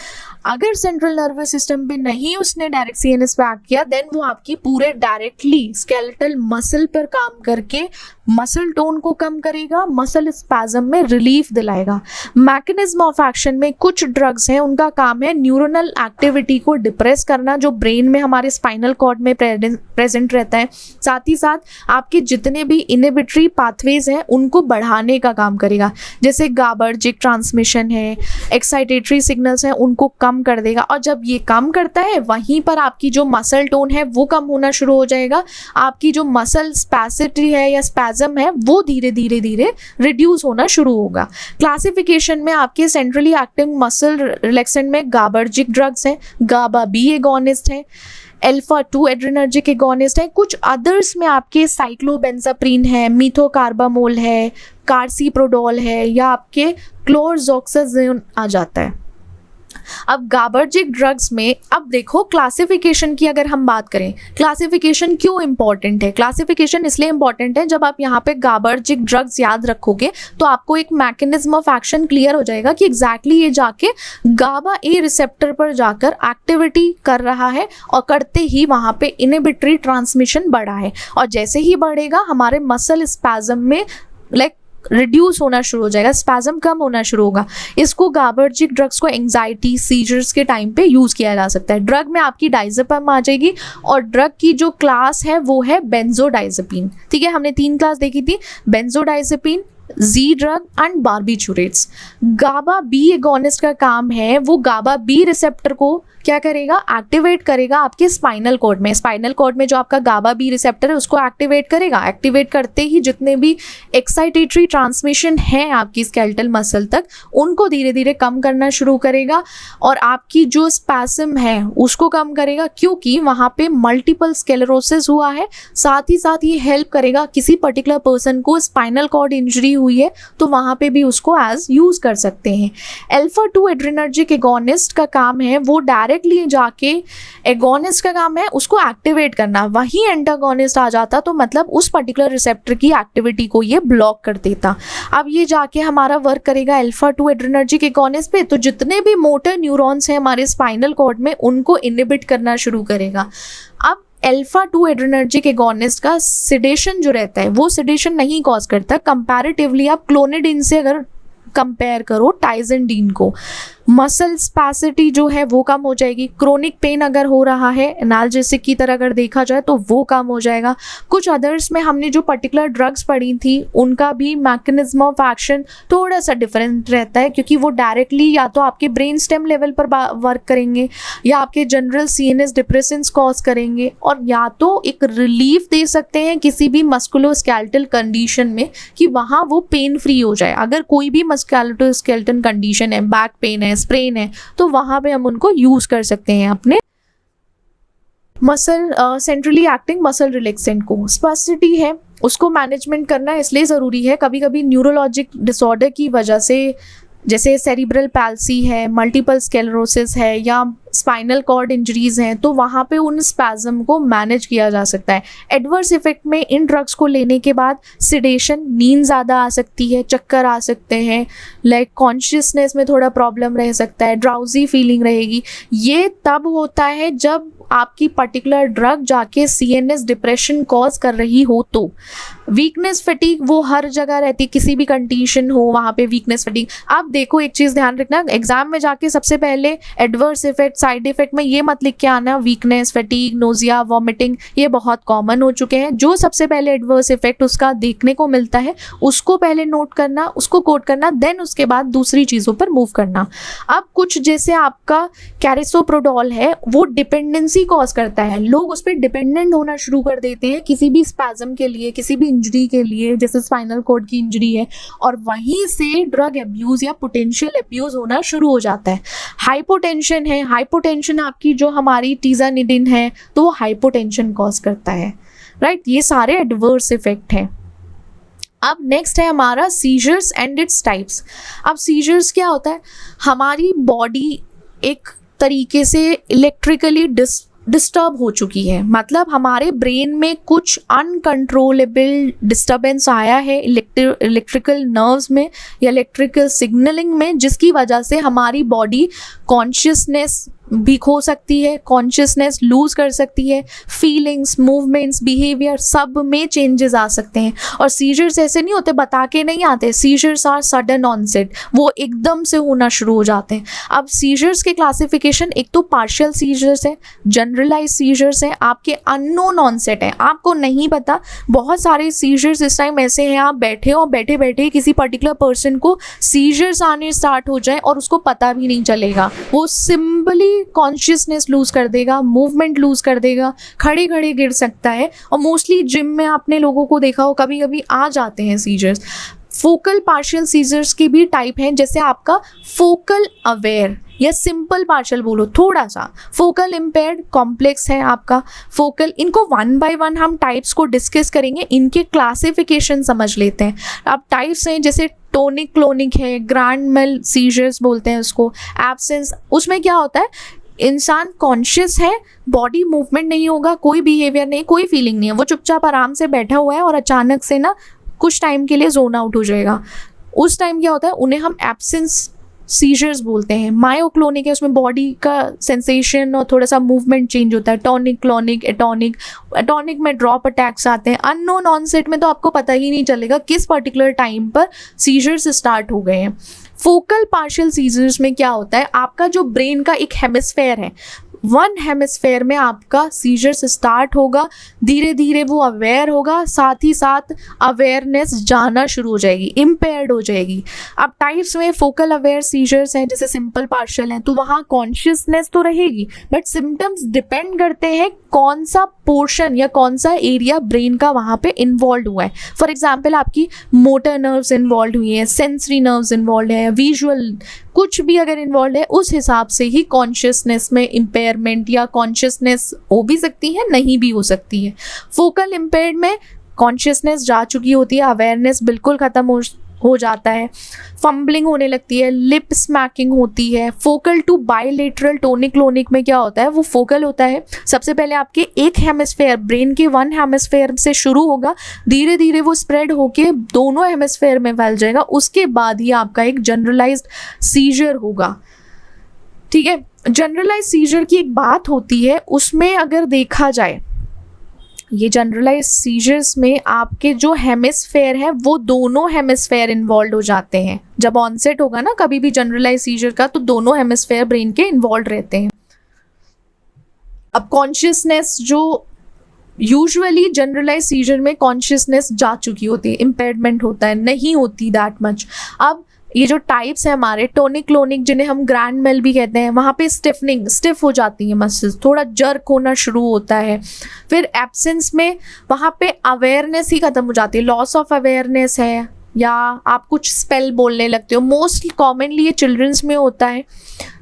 अगर सेंट्रल नर्वस सिस्टम पे नहीं उसने डायरेक्ट सीएनएस पे एक्ट किया, देन वो आपकी पूरे डायरेक्टली स्केलेटल मसल पर काम करके मसल टोन को कम करेगा, मसल स्पैज़म में रिलीफ दिलाएगा। मैकेनिज्म ऑफ एक्शन में कुछ ड्रग्स हैं, उनका काम है न्यूरोनल एक्टिविटी को डिप्रेस करना जो ब्रेन में हमारे स्पाइनल कॉर्ड में प्रेजेंट रहता है, साथ ही साथ आपके जितने भी इनहिबिटरी पाथवेज हैं उनको बढ़ाने का काम करेगा, जैसे गाबर्जिक ट्रांसमिशन है, एक्साइटेटरी सिग्नल्स हैं, उनको कम कर देगा। और जब ये कम करता है वहीं पर आपकी जो मसल टोन है वो कम होना शुरू हो जाएगा, आपकी जो मसल स्पैसिटी है या स्पैज़म है वो धीरे धीरे धीरे रिड्यूस होना शुरू होगा। क्लासिफिकेशन में आपके सेंट्रली एक्टिंग मसल रिलैक्सेंट में गाबर्जिक ड्रग्स हैं, गाबा बी एगोनिस्ट है, अल्फा 2 एड्रेनर्जिक एगोनिस्ट है, कुछ अदर्स में आपके साइक्लोबेंजाप्रीन है, मिथोकार्बामोल है, कार्सीप्रोडोल है, या आपके क्लोरजोक्साजोन आ जाता है। अब गाबर्जिक ड्रग्स में अब देखो क्लासिफिकेशन की अगर हम बात करें, क्लासिफिकेशन क्यों इंपॉर्टेंट है, क्लासिफिकेशन इसलिए इंपॉर्टेंट है, जब आप यहाँ पे गाबर्जिक ड्रग्स याद रखोगे तो आपको एक मैकेनिज्म ऑफ एक्शन क्लियर हो जाएगा कि एग्जैक्टली ये जाके गाबा ए रिसेप्टर पर जाकर एक्टिविटी कर रहा है, और करते ही वहाँ पे इनहिबिटरी ट्रांसमिशन बढ़ा है, और जैसे ही बढ़ेगा हमारे मसल स्पैज़म में रिड्यूस होना शुरू हो जाएगा, स्पैज़म कम होना शुरू होगा। इसको गाबर्जिक ड्रग्स को एंग्जाइटी सीजर्स के टाइम पे यूज़ किया जा सकता है। ड्रग में आपकी डाइज़ेपम आ जाएगी और ड्रग की जो क्लास है वो है बेंजोडाइजेपिन। ठीक है, हमने 3 क्लास देखी थी, benzodiazepine, Z drug and barbiturates. GABA B agonist का काम है वो गाबा बी रिसेप्टर को क्या करेगा, एक्टिवेट करेगा आपके स्पाइनल कॉर्ड में। स्पाइनल कॉर्ड में जो आपका गाबा बी रिसेप्टर है उसको एक्टिवेट करेगा। एक्टिवेट करते ही जितने भी एक्साइटेटरी ट्रांसमिशन है आपकी स्केलेटल मसल तक उनको धीरे धीरे कम करना शुरू करेगा और आपकी जो स्पैस्म है उसको कम करेगा, क्योंकि वहाँ पे मल्टीपल स्क्लेरोसिस हुआ है। साथ ही साथ ये हेल्प करेगा, किसी पर्टिकुलर पर्सन को स्पाइनल कॉर्ड इंजरी हुई है तो वहाँ पे भी उसको एज यूज़ कर सकते हैं। अल्फा 2 एड्रेनर्जिक एगोनिस्ट का काम है वो डायरेक्टली जाके, एगोनिस्ट का काम है उसको एक्टिवेट करना, वहीं एंटागोनिस्ट आ जाता तो मतलब उस पर्टिकुलर रिसेप्टर की एक्टिविटी को ये ब्लॉक कर देता। अब ये जाके हमारा वर्क करेगा अल्फा 2 एड्रेनर्जिक एगोनिस्ट पे, तो जितने भी मोटर न्यूरॉन्स हैं हमारे स्पाइनल कॉर्ड में उनको इनहिबिट करना शुरू करेगा। अब अल्फा 2 एड्रेनर्जिक एगोनिस्ट का सिडेशन जो रहता है वो सिडेशन नहीं कॉज करता। कंपैरेटिवली आप क्लोनिडिन से अगर कंपेयर करो टाइजेंडीन को, मसल स्पैसिटी जो है वो कम हो जाएगी। क्रोनिक पेन अगर हो रहा है एनाल्जेसिक की तरह अगर देखा जाए तो वो कम हो जाएगा। कुछ अदर्स में हमने जो पर्टिकुलर ड्रग्स पढ़ी थी उनका भी मैकेनिज्म ऑफ एक्शन थोड़ा सा डिफरेंट रहता है, क्योंकि वो डायरेक्टली या तो आपके ब्रेन स्टेम लेवल पर वर्क करेंगे या आपके जनरल सीएनएस डिप्रेशंस कॉज करेंगे, और या तो एक रिलीफ दे सकते हैं किसी भी मस्कुलोस्केलेटल कंडीशन में कि वहाँ वो पेन फ्री हो जाए। अगर कोई भी मस्कुलोस्केलेटल कंडीशन है, बैक पेन है, स्प्रेन है, तो वहां पे हम उनको यूज कर सकते हैं अपने muscle centrally acting muscle relaxant को। स्पेसिटी है उसको मैनेजमेंट करना इसलिए ज़रूरी है, कभी कभी न्यूरोलॉजिक डिसऑर्डर की वजह से जैसे सेरिब्रल पैल्सी है, मल्टीपल स्क्लेरोसिस है या स्पाइनल कॉर्ड इंजरीज हैं, तो वहाँ पे उन स्पैज़म को मैनेज किया जा सकता है। एडवर्स इफेक्ट में इन ड्रग्स को लेने के बाद सिडेशन, नींद ज़्यादा आ सकती है, चक्कर आ सकते हैं, लाइक कॉन्शियसनेस में थोड़ा प्रॉब्लम रह सकता है, ड्राउजी फीलिंग रहेगी। ये तब होता है जब आपकी पर्टिकुलर ड्रग जाके सीएनएस डिप्रेशन कॉज कर रही हो। तो वीकनेस फटीग वो हर जगह रहती है, किसी भी कंडीशन हो वहाँ पे वीकनेस फटीग। आप देखो एक चीज़ ध्यान रखना, एग्जाम में जाके सबसे पहले एडवर्स इफेक्ट, साइड इफेक्ट में ये मत लिख के आना वीकनेस, फटीग, नोजिया, वॉमिटिंग, ये बहुत कॉमन हो चुके हैं। जो सबसे पहले एडवर्स इफेक्ट उसका देखने को मिलता है उसको पहले नोट करना, उसको कोट करना, देन उसके बाद दूसरी चीज़ों पर मूव करना। अब कुछ जैसे आपका कैरिसोप्रोडोल है वो डिपेंडेंसी कॉज करता है, लोग उस पर डिपेंडेंट होना शुरू कर देते हैं किसी भी स्पैज़म के लिए, किसी भी इंजरी के लिए, जैसे स्पाइनल कॉर्ड की इंजरी है, और वहीं से ड्रग अब्यूज़ या पोटेंशियल अब्यूज़ होना शुरू हो जाता है। हाइपोटेंशन है, हाइपोटेंशन आपकी जो हमारी टीज़ानिडिन है तो वो हाइपोटेंशन कॉज करता है, राइट। ये सारे एडवर्स इफेक्ट हैं। अब नेक्स्ट है हमारा सीजर्स एंड इट्स टाइप्स। अब सीजर्स क्या होता है, हमारी बॉडी एक तरीके से इलेक्ट्रिकली डिस्टर्ब हो चुकी है, मतलब हमारे ब्रेन में कुछ अनकंट्रोलेबल डिस्टर्बेंस आया है इलेक्ट्रिकल नर्व्स में या इलेक्ट्रिकल सिग्नलिंग में, जिसकी वजह से हमारी बॉडी कॉन्शियसनेस भी खो सकती है, कॉन्शियसनेस लूज कर सकती है, फीलिंग्स, मूवमेंट्स, बिहेवियर सब में चेंजेस आ सकते हैं। और सीजर्स ऐसे नहीं होते, बता के नहीं आते, सीजर्स आर सडन ऑनसेट, वो एकदम से होना शुरू हो जाते हैं। अब सीजर्स के क्लासिफिकेशन, एक तो पार्शियल सीजर्स है, जनरलाइज सीजर्स है, आपके अननोन ऑनसेट है, आपको नहीं पता। बहुत सारे सीजर्स इस टाइम ऐसे हैं, आप बैठे हो, बैठे बैठे किसी पर्टिकुलर पर्सन को सीजर्स आने स्टार्ट हो जाए और उसको पता भी नहीं चलेगा, वो सिंपली कॉन्शियसनेस लूज कर देगा, मूवमेंट लूज कर देगा, खड़े खड़े गिर सकता है। और मोस्टली जिम में आपने लोगों को देखा हो कभी कभी आ जाते हैं सीजर्स। फोकल पार्शियल सीजर्स की भी टाइप हैं, जैसे आपका फोकल अवेयर या सिंपल पार्शियल बोलो, थोड़ा सा फोकल इम्पेयर्ड, कॉम्प्लेक्स है आपका फोकल। इनको वन बाय वन हम टाइप्स को डिस्कस करेंगे, इनके क्लासिफिकेशन समझ लेते हैं। अब टाइप्स हैं जैसे टोनिक क्लोनिक है, ग्रैंड मेल सीजर्स बोलते हैं उसको, एब्सेंस। उसमें क्या होता है, इंसान कॉन्शियस है, बॉडी मूवमेंट नहीं होगा, कोई बिहेवियर नहीं, कोई फीलिंग नहीं है, वो चुपचाप आराम से बैठा हुआ है और अचानक से ना कुछ टाइम के लिए जोन आउट हो जाएगा। उस टाइम क्या होता है, उन्हें हम एब्सेंस सीजर्स बोलते हैं। मायोक्लोनिक है, उसमें बॉडी का सेंसेशन और थोड़ा सा मूवमेंट चेंज होता है। Tonic, clonic, atonic. एटॉनिक में ड्रॉप अटैक्स आते हैं। अननोन ऑनसेट में तो आपको पता ही नहीं चलेगा किस पर्टिकुलर टाइम पर सीजर्स स्टार्ट हो गए हैं। फोकल पार्शियल सीजर्स में क्या होता है, आपका जो ब्रेन का एक हेमिस्फेयर है, वन हेमिस्फेयर में आपका सीजर्स स्टार्ट होगा, धीरे धीरे वो अवेयर होगा, साथ ही साथ अवेयरनेस जाना शुरू हो जाएगी, इम्पेयर्ड हो जाएगी। अब टाइप्स में फोकल अवेयर सीजर्स हैं, जैसे सिंपल पार्शियल हैं, तो वहाँ कॉन्शियसनेस तो रहेगी, बट सिम्टम्स डिपेंड करते हैं कौन सा पोर्शन या कौन सा एरिया ब्रेन का वहाँ पे इन्वॉल्व हुआ है। फॉर एग्जाम्पल आपकी मोटर नर्व्स इन्वॉल्व हुई हैं, सेंसरी नर्व्स इन्वॉल्व है, विजुअल कुछ भी अगर इन्वॉल्व है, उस हिसाब से ही कॉन्शियसनेस में इम्पेयरमेंट या कॉन्शियसनेस हो भी सकती है, नहीं भी हो सकती है। फोकल इम्पेयर्ड में कॉन्शियसनेस जा चुकी होती है, अवेयरनेस बिल्कुल ख़त्म हो जाता है, फंबलिंग होने लगती है, लिप स्मैकिंग होती है। Focal to bilateral tonic clonic में क्या होता है, वो फोकल होता है, सबसे पहले आपके एक हेमिस्फेयर, ब्रेन के वन हेमिस्फेयर से शुरू होगा, धीरे धीरे वो स्प्रेड होके दोनों हेमिस्फेयर में फैल जाएगा, उसके बाद ही आपका एक जनरलाइज्ड सीजर होगा। ठीक है, जनरलाइज सीजर की एक बात होती है, उसमें अगर देखा जाए, ये जनरलाइज सीजर्स में आपके जो हेमिस्फेयर है वो दोनों हेमिस्फेयर इन्वॉल्व हो जाते हैं। जब ऑनसेट होगा ना कभी भी जनरलाइज सीजर का, तो दोनों हेमिस्फेयर ब्रेन के इन्वॉल्व रहते हैं। अब कॉन्शियसनेस, जो यूजुअली जनरलाइज सीजर में कॉन्शियसनेस जा चुकी होती है, इम्पेयरमेंट होता है, नहीं होती दैट मच। अब ये जो टाइप्स है हमारे टोनिक क्लोनिक, जिन्हें हम ग्रैंड मेल भी कहते हैं, वहाँ पे स्टिफ हो जाती है मसल्स, थोड़ा जर्क होना शुरू होता है। फिर एब्सेंस में वहाँ पे अवेयरनेस ही खत्म हो जाती है, लॉस ऑफ अवेयरनेस है, या आप कुछ स्पेल बोलने लगते हो, मोस्ट कॉमनली ये चिल्ड्रंस में होता है।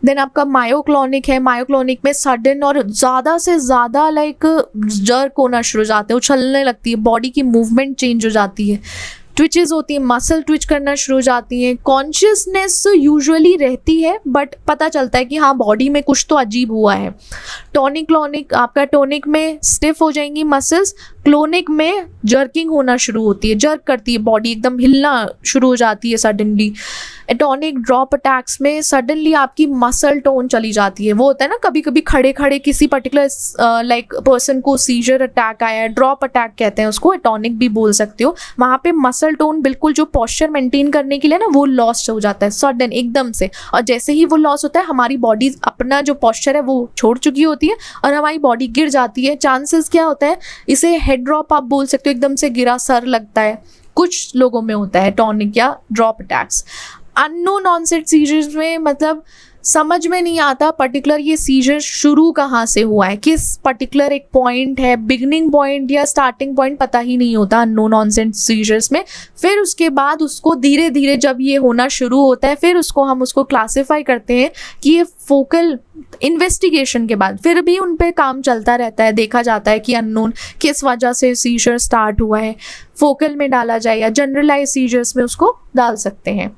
देन आपका मायोक्लोनिक है, मायोक्लोनिक में सडन और ज़्यादा से ज़्यादा लाइक जर्क होना शुरू हो जाते हैं, उछलने लगती है, बॉडी की मूवमेंट चेंज हो जाती है, ट्विचेस होती है, मसल ट्विच करना शुरू हो जाती हैं। कॉन्शियसनेस यूजुअली रहती है, बट पता चलता है कि हाँ बॉडी में कुछ तो अजीब हुआ है। टॉनिक क्लोनिक, आपका टोनिक में स्टिफ हो जाएंगी मसल्स, क्लोनिक में जर्किंग होना शुरू होती है, जर्क करती है बॉडी, एकदम हिलना शुरू हो जाती है सडनली। एटॉनिक ड्रॉप अटैक्स में सडनली आपकी मसल टोन चली जाती है, वो होता है ना कभी कभी खड़े खड़े किसी पर्टिकुलर लाइक पर्सन को सीजर अटैक आया, ड्रॉप अटैक कहते हैं उसको, एटॉनिक भी बोल सकते हो। वहाँ पे मसल टोन बिल्कुल जो पोस्चर मेंटेन करने के लिए ना, वो लॉस हो जाता है सडन एकदम से, और जैसे ही वो लॉस होता है हमारी बॉडी अपना जो पोस्चर है वो छोड़ चुकी होती है और हमारी बॉडी गिर जाती है। चांसेस क्या होता है, इसे हेड ड्रॉप आप बोल सकते हो, एकदम से गिरा सर लगता है, कुछ लोगों में होता है टॉनिक या drop attacks. Unknown onset seizures में मतलब समझ में नहीं आता पर्टिकुलर ये सीजर शुरू कहाँ से हुआ है, किस पर्टिकुलर एक पॉइंट है, बिगनिंग पॉइंट या स्टार्टिंग पॉइंट पता ही नहीं होता अननोन ऑनसेट सीजर्स में। फिर उसके बाद उसको धीरे धीरे जब ये होना शुरू होता है, फिर हम उसको क्लासिफाई करते हैं कि ये फोकल इन्वेस्टिगेशन के बाद फिर भी उन पे काम चलता रहता है, देखा जाता है कि अननोन किस वजह से सीजर स्टार्ट हुआ है, फोकल में डाला जाए या जनरलाइज सीजर्स में उसको डाल सकते हैं।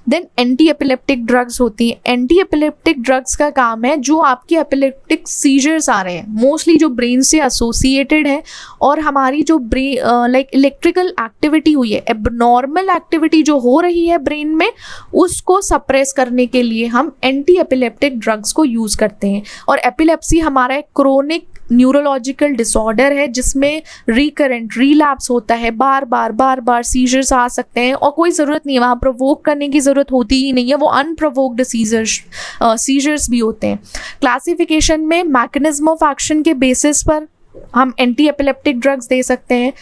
देन एंटी एपिलेप्टिक ड्रग्स होती हैं। एंटी एपिलेप्टिक ड्रग्स का काम है जो आपके एपिलेप्टिक सीजर्स आ रहे हैं, मोस्टली जो ब्रेन से एसोसिएटेड है, और हमारी जो ब्रेन लाइक इलेक्ट्रिकल एक्टिविटी हुई है, एबनॉर्मल एक्टिविटी जो हो रही है ब्रेन में, उसको सप्रेस करने के लिए हम एंटी एपिलेप्टिक ड्रग्स को यूज़ करते हैं। और एपिलेप्सी हमारा एक क्रोनिक न्यूरोलॉजिकल डिसऑर्डर है जिसमें रिकरेंट रिलैप्स होता है, बार बार सीजर्स आ सकते हैं, और कोई ज़रूरत नहीं है, वहाँ प्रोवोक करने की ज़रूरत होती ही नहीं है, वो अनप्रोवोक्ड सीजर्स भी होते हैं। क्लासिफिकेशन में मैकेनिज्म ऑफ एक्शन के बेसिस पर हम एंटी एपिलेप्टिक ड्रग्स दे सकते हैं,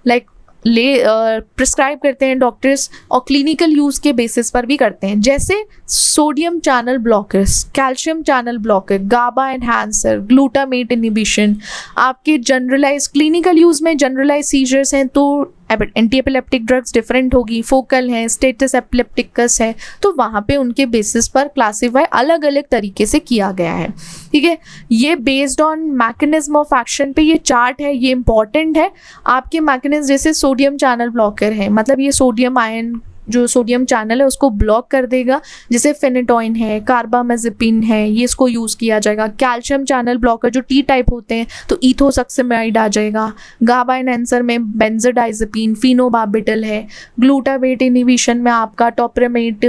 लाइक प्रिस्क्राइब करते हैं डॉक्टर्स, और क्लिनिकल यूज़ के बेसिस पर भी करते हैं, जैसे sodium channel blockers, calcium channel blocker, GABA enhancer, glutamate inhibition. आपके जनरलाइज क्लिनिकल यूज़ में जनरलाइज सीजर्स हैं तो एंटी एपिलेप्टिक ड्रग्स डिफरेंट होगी, फोकल है, स्टेटस एपिलेप्टिकस है, तो वहाँ पे उनके बेसिस पर क्लासीफाई अलग अलग तरीके से किया गया है। ठीक है, ये based on mechanism of action पे ये चार्ट है, ये इंपॉर्टेंट है। आपके मैकेनिज्म जैसे सोडियम चैनल ब्लॉकर है, मतलब ये सोडियम आयन जो सोडियम चैनल है उसको ब्लॉक कर देगा, जैसे फेनेटोइन है, कार्बामेज़ेपिन है, ये इसको यूज़ किया जाएगा। कैल्शियम चैनल ब्लॉकर जो टी टाइप होते हैं तो इथोसक्सिमाइड आ जाएगा। गाबा एनहांसर में बेंजोडाइजेपिन, फिनोबार्बिटल है। ग्लूटामेट इनहिबिशन में आपका टॉपरामेट,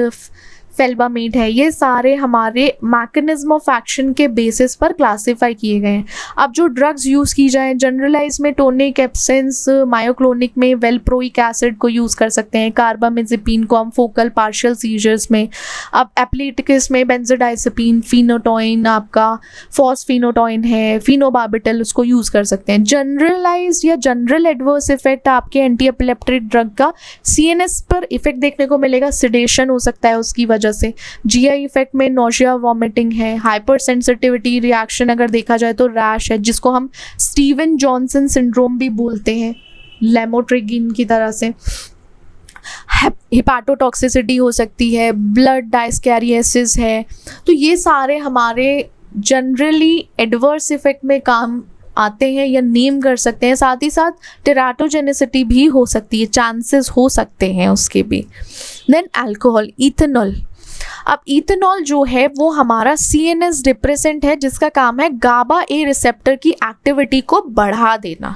फेल्बामेट है, ये सारे हमारे मैकेनिज्म ऑफ एक्शन के बेसिस पर क्लासिफाई किए गए हैं। अब जो ड्रग्स यूज़ की जाए, जनरलाइज में टोनिक, एब्सेंस, मायोक्लोनिक में वेलप्रोइक एसिड को यूज़ कर सकते हैं, कार्बामेज़ेपिन को हम फोकल पार्शियल सीजर्स में, अब एप्लेटिकस में बेंजोडाइजेपिन, फिनोटोइन, आपका फॉस्फिनोटोइन है, फिनोबार्बिटल, उसको यूज़ कर सकते हैं। जनरलाइज या जनरल एडवर्स इफेक्ट आपके एंटी एपिलेप्टिक ड्रग का सीएनएस पर इफेक्ट देखने को मिलेगा, सिडेशन हो सकता है उसकी वजह से। जीआई इफेक्ट में नोशिया, वॉमिटिंग है, हाइपर सेंसिटिविटी रिएक्शन अगर देखा जाए तो रैश है, जिसको हम स्टीवन जॉनसन सिंड्रोम भी बोलते हैं, लेमोट्रिगिन की तरह से। हिपैटोटॉक्सिसिटी हो सकती है, ब्लड डायस्कैरियोसिस है। तो ये सारे हमारे जनरली एडवर्स इफेक्ट में काम आते हैं या नेम कर सकते हैं। साथ ही साथ टेराटोजेनिसिटी भी हो सकती है, चांसेस हो सकते हैं उसके भी। Then alcohol, ethanol. अब इथेनॉल जो है वो हमारा सीएनएस डिप्रेसेंट है, जिसका काम है गाबा ए रिसेप्टर की एक्टिविटी को बढ़ा देना।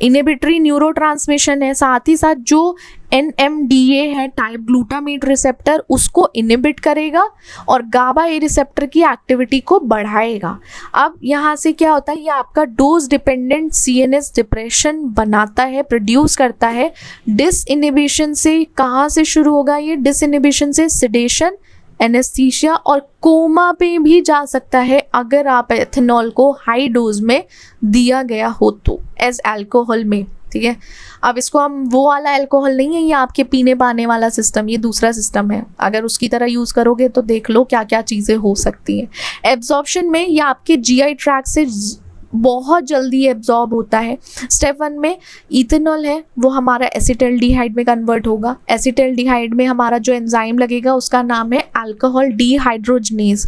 इनहिबिटरी न्यूरोट्रांसमिशन है, साथ ही साथ जो NMDA है, टाइप ग्लूटामेट रिसेप्टर, उसको इनहिबिट करेगा और गाबा ए रिसेप्टर की एक्टिविटी को बढ़ाएगा। अब यहाँ से क्या होता है, ये आपका डोज डिपेंडेंट सीएनएस डिप्रेशन बनाता है, प्रोड्यूस करता है। डिसइनहिबिशन से कहाँ से शुरू होगा ये? डिसइनहिबिशन से सिडेशन, एनेस्थीसिया और कोमा पे भी जा सकता है अगर आप एथेनॉल को हाई डोज में दिया गया हो तो, एज अल्कोहल में। ठीक है, अब इसको हम वो वाला अल्कोहल नहीं है, ये आपके पीने पाने वाला सिस्टम, ये दूसरा सिस्टम है। अगर उसकी तरह यूज़ करोगे तो देख लो क्या क्या चीज़ें हो सकती हैं। एब्जॉर्प्शन में ये आपके जीआई ट्रैक्ट से बहुत जल्दी एब्जॉर्ब होता है। स्टेप 1 में इथेनॉल है, वो हमारा एसिटल्डिहाइड में कन्वर्ट होगा। एसिटल्डिहाइड में हमारा जो एंजाइम लगेगा उसका नाम है अल्कोहल डीहाइड्रोजनेज,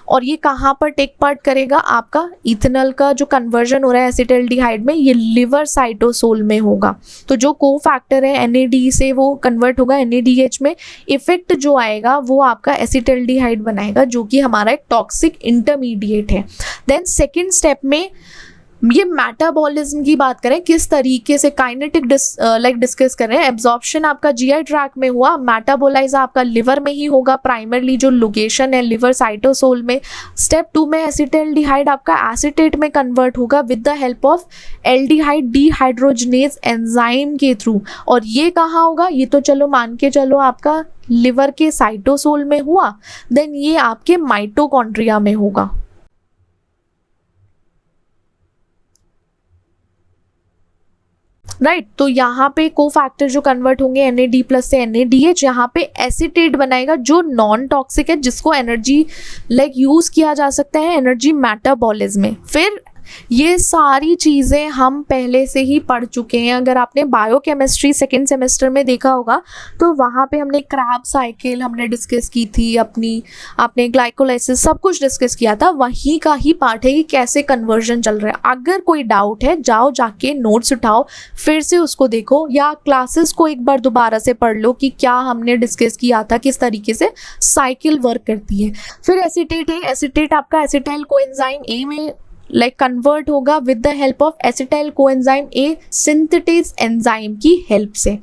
और ये कहाँ पर टेक पार्ट करेगा? आपका इथेनॉल का जो कन्वर्जन हो रहा है एसिटल्डिहाइड में, ये लिवर साइटोसोल में होगा। तो जो को फैक्टर है NAD से वो कन्वर्ट होगा NADH में। इफेक्ट जो आएगा वो आपका एसिटल्डिहाइड बनाएगा, जो कि हमारा एक टॉक्सिक इंटरमीडिएट है। देन सेकेंड स्टेप में ये मेटाबॉलिज्म की बात करें, किस तरीके से काइनेटिक डिस्कस कर रहे हैं। एब्जॉर्प्शन आपका जीआई ट्रैक्ट में हुआ, मेटाबोलाइज आपका लिवर में ही होगा, प्राइमरली जो लोकेशन है लिवर साइटोसोल में। स्टेप 2 में एसिटल्डिहाइड आपका एसीटेट में कन्वर्ट होगा with the help of aldehyde dehydrogenase enzyme के थ्रू। और ये कहाँ होगा? ये तो चलो मान के चलो आपका लिवर के साइटोसोल में हुआ, देन ये आपके माइटोकॉन्ड्रिया में होगा। राइट, तो यहाँ पे को फैक्टर जो कन्वर्ट होंगे NAD प्लस से NADH, यहाँ पे एसिटेट बनाएगा जो नॉन टॉक्सिक है, जिसको एनर्जी यूज़ किया जा सकता है एनर्जी मेटाबॉलिज्म में। फिर ये सारी चीज़ें हम पहले से ही पढ़ चुके हैं। अगर आपने बायोकेमिस्ट्री सेकेंड सेमेस्टर में देखा होगा तो वहाँ पे हमने क्रैब साइकिल हमने डिस्कस की थी, आपने ग्लाइकोलाइसिस सब कुछ डिस्कस किया था। वहीं का ही पार्ट है कि कैसे कन्वर्जन चल रहा है। अगर कोई डाउट है जाओ जाके नोट्स उठाओ, फिर से उसको देखो, या क्लासेस को एक बार दोबारा से पढ़ लो कि क्या हमने डिस्कस किया था, किस तरीके से साइकिल वर्क करती है। फिर एसीटेट है, एसीटेट आपका एसिटाइल कोएंजाइम ए में कन्वर्ट होगा with the help of acetyl coenzyme A synthetase enzyme की हेल्प से।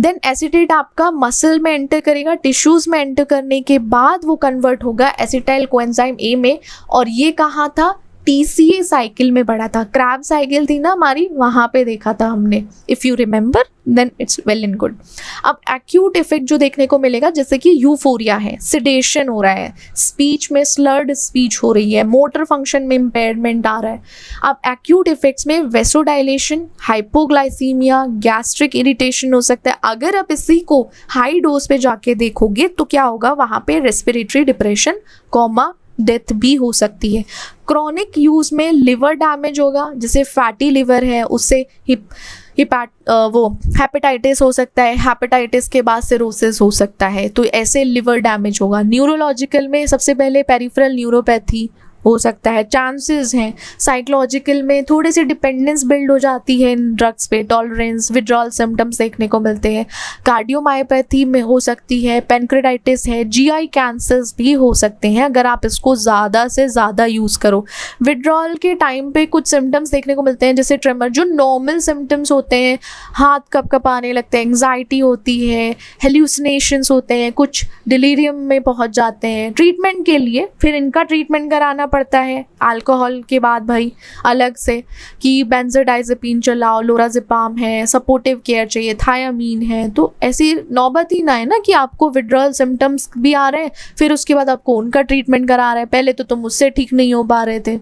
देन एसिटेट आपका मसल में एंटर करेगा, टिश्यूज में एंटर करने के बाद वो कन्वर्ट होगा एसिटाइल कोएंजाइम ए में, और ये कहाँ था? TCA साइकिल में पढ़ा था। क्रैब साइकिल थी ना हमारी, वहाँ पे देखा था हमने, if you remember then it's well and good. अब एक्यूट इफेक्ट जो देखने को मिलेगा, जैसे कि यूफोरिया है, सिडेशन हो रहा है, स्पीच में स्लर्ड स्पीच हो रही है, मोटर फंक्शन में इम्पेयरमेंट आ रहा है। अब एक्यूट इफेक्ट्स में वेसोडाइलेशन, हाइपोग्लाइसीमिया, गैस्ट्रिक इरिटेशन हो सकता है। अगर आप इसी को हाई डोज पे जाके देखोगे तो क्या होगा? वहाँ पे रेस्पिरेटरी डिप्रेशन, कोमा, डेथ भी हो सकती है। क्रॉनिक यूज में लिवर डैमेज होगा, जैसे फैटी लिवर है उससे हेपेटाइटिस हो सकता है, हेपेटाइटिस के बाद सिरोसिस हो सकता है, तो ऐसे लिवर डैमेज होगा। न्यूरोलॉजिकल में सबसे पहले पेरिफेरल न्यूरोपैथी हो सकता है, चांसेस हैं। साइकोलॉजिकल में थोड़ी सी डिपेंडेंस बिल्ड हो जाती है इन ड्रग्स पे, टॉलरेंस, विड्रॉल सिम्टम्स देखने को मिलते हैं। कार्डियोमायोपैथी में हो सकती है, पेनक्रेटाइटिस है, जीआई कैंसर्स भी हो सकते हैं अगर आप इसको ज़्यादा से ज़्यादा यूज़ करो। विड्रॉल के टाइम पे कुछ सिम्टम्स देखने को मिलते हैं जैसे ट्रेमर, जो नॉर्मल सिम्टम्स होते हैं, हाथ कँपकँपाने लगते हैं, एंग्जाइटी होती है, हेल्यूसिनेशंस होते हैं, कुछ डिलीरियम में पहुंच जाते हैं। ट्रीटमेंट के लिए फिर इनका ट्रीटमेंट कराना पड़ता है अल्कोहल के बाद भाई अलग से, कि बेंजोडाइजेपिन चलाओ, लोराजिपाम है, सपोर्टिव केयर चाहिए, थायामीन है। तो ऐसी नौबत ही ना है ना कि आपको विड्रॉल सिम्टम्स भी आ रहे हैं फिर उसके बाद आपको उनका ट्रीटमेंट करा रहे हैं, पहले तो तुम उससे ठीक नहीं हो पा रहे थे।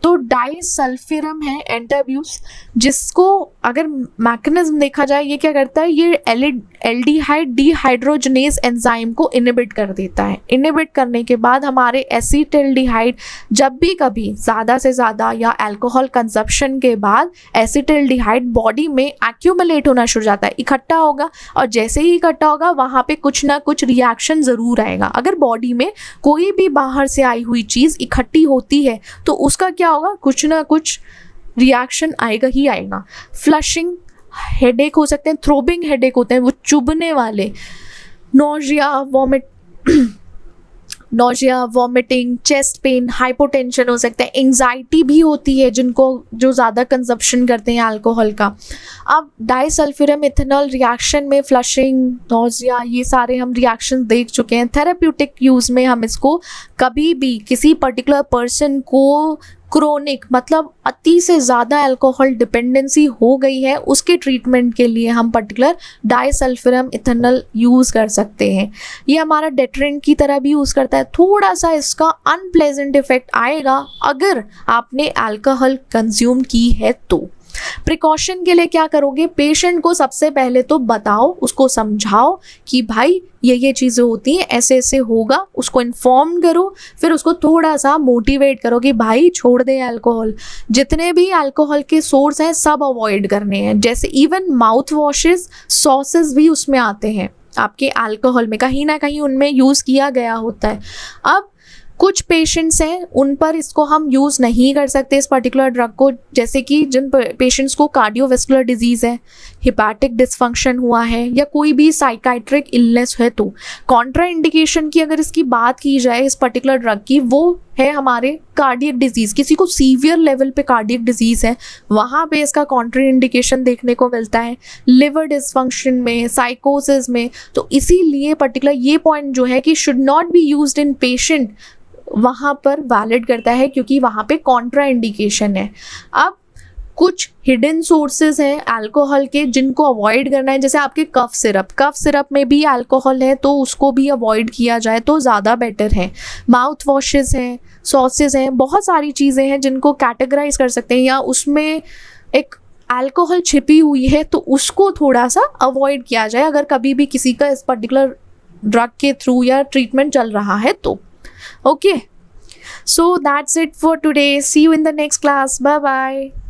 तो डाइसल्फिरम है एंटाब्यूस, जिसको अगर मैकेनिज्म देखा जाए ये क्या करता है, ये एल्डिहाइड डिहाइड्रोजनेज एंजाइम को इनिबिट कर देता है। इनिबिट करने के बाद हमारे एसिटिल्डिहाइड, जब भी कभी ज़्यादा से ज़्यादा या अल्कोहल कंजप्शन के बाद एसिटिल्डिहाइड बॉडी में एक्यूमुलेट होना शुरू हो जाता है, इकट्ठा होगा, और जैसे ही इकट्ठा होगा वहाँ पे कुछ ना कुछ रिएक्शन ज़रूर आएगा। अगर बॉडी में कोई भी बाहर से आई हुई चीज़ इकट्ठी होती है तो उसका क्या होगा, कुछ ना कुछ रिएक्शन आएगा ही आएगा। फ्लशिंग हेडेक हो सकते हैं, थ्रोबिंग हेडेक होते हैं, वो चुभने वाले, nausea, vomiting, chest pain, hypotension हो सकता है, एंग्जाइटी भी होती है जिनको जो ज़्यादा कंजप्शन करते हैं अल्कोहल का। अब डाइसल्फिरम इथेनॉल रिएक्शन में फ्लशिंग, नोजिया, ये सारे हम रिएक्शन देख चुके हैं। थेरेप्यूटिक यूज़ में हम इसको कभी भी किसी पर्टिकुलर पर्सन को क्रोनिक मतलब अति से ज़्यादा अल्कोहल डिपेंडेंसी हो गई है, उसके ट्रीटमेंट के लिए हम पर्टिकुलर डाइसल्फिरम इथेनॉल यूज़ कर सकते हैं। ये हमारा डेटरेंट की तरह भी यूज़ करता है। थोड़ा सा इसका अनप्लेजेंट इफेक्ट आएगा अगर आपने अल्कोहल कंज्यूम की है तो। प्रिकॉशन के लिए क्या करोगे, पेशेंट को सबसे पहले तो बताओ, उसको समझाओ कि भाई ये चीज़ें होती हैं, ऐसे ऐसे होगा, उसको इन्फॉर्म करो। फिर उसको थोड़ा सा मोटिवेट करो कि भाई छोड़ दे अल्कोहल। जितने भी अल्कोहल के सोर्स हैं सब अवॉइड करने हैं, जैसे इवन माउथ वॉशेस, सॉसेस भी उसमें आते हैं आपके अल्कोहल में, कहीं ना कहीं उनमें यूज़ किया गया होता है। अब कुछ पेशेंट्स हैं उन पर इसको हम यूज़ नहीं कर सकते इस पर्टिकुलर ड्रग को, जैसे कि जिन पेशेंट्स को कार्डियोवैस्कुलर डिजीज़ है, हिपैटिक डिसफंक्शन हुआ है, या कोई भी साइकाइट्रिक इलनेस है। तो कॉन्ट्रा इंडिकेशन की अगर इसकी बात की जाए इस पर्टिकुलर ड्रग की, वो है हमारे कार्डियक डिजीज़। किसी को सीवियर लेवल पे कार्डियक डिजीज़ है, वहाँ पे इसका कॉन्ट्रा इंडिकेशन देखने को मिलता है। लिवर डिसफंक्शन में, साइकोसिस में, तो इसीलिए पर्टिकुलर ये पॉइंट जो है कि should not be used in patient, वहाँ पर वैलिड करता है क्योंकि वहाँ पे कॉन्ट्रा इंडिकेशन है। अब कुछ हिडन सोर्सेज हैं अल्कोहल के जिनको अवॉइड करना है, जैसे आपके कफ सिरप में भी अल्कोहल है तो उसको भी अवॉइड किया जाए तो ज़्यादा बेटर है। माउथ वॉशेस हैं, सॉसेस हैं, बहुत सारी चीज़ें हैं जिनको कैटेगराइज कर सकते हैं, या उसमें एक अल्कोहल छिपी हुई है तो उसको थोड़ा सा अवॉइड किया जाए अगर कभी भी किसी का इस पर्टिकुलर ड्रग के थ्रू या ट्रीटमेंट चल रहा है तो। Okay, so that's it for today. See you in the next class. Bye bye.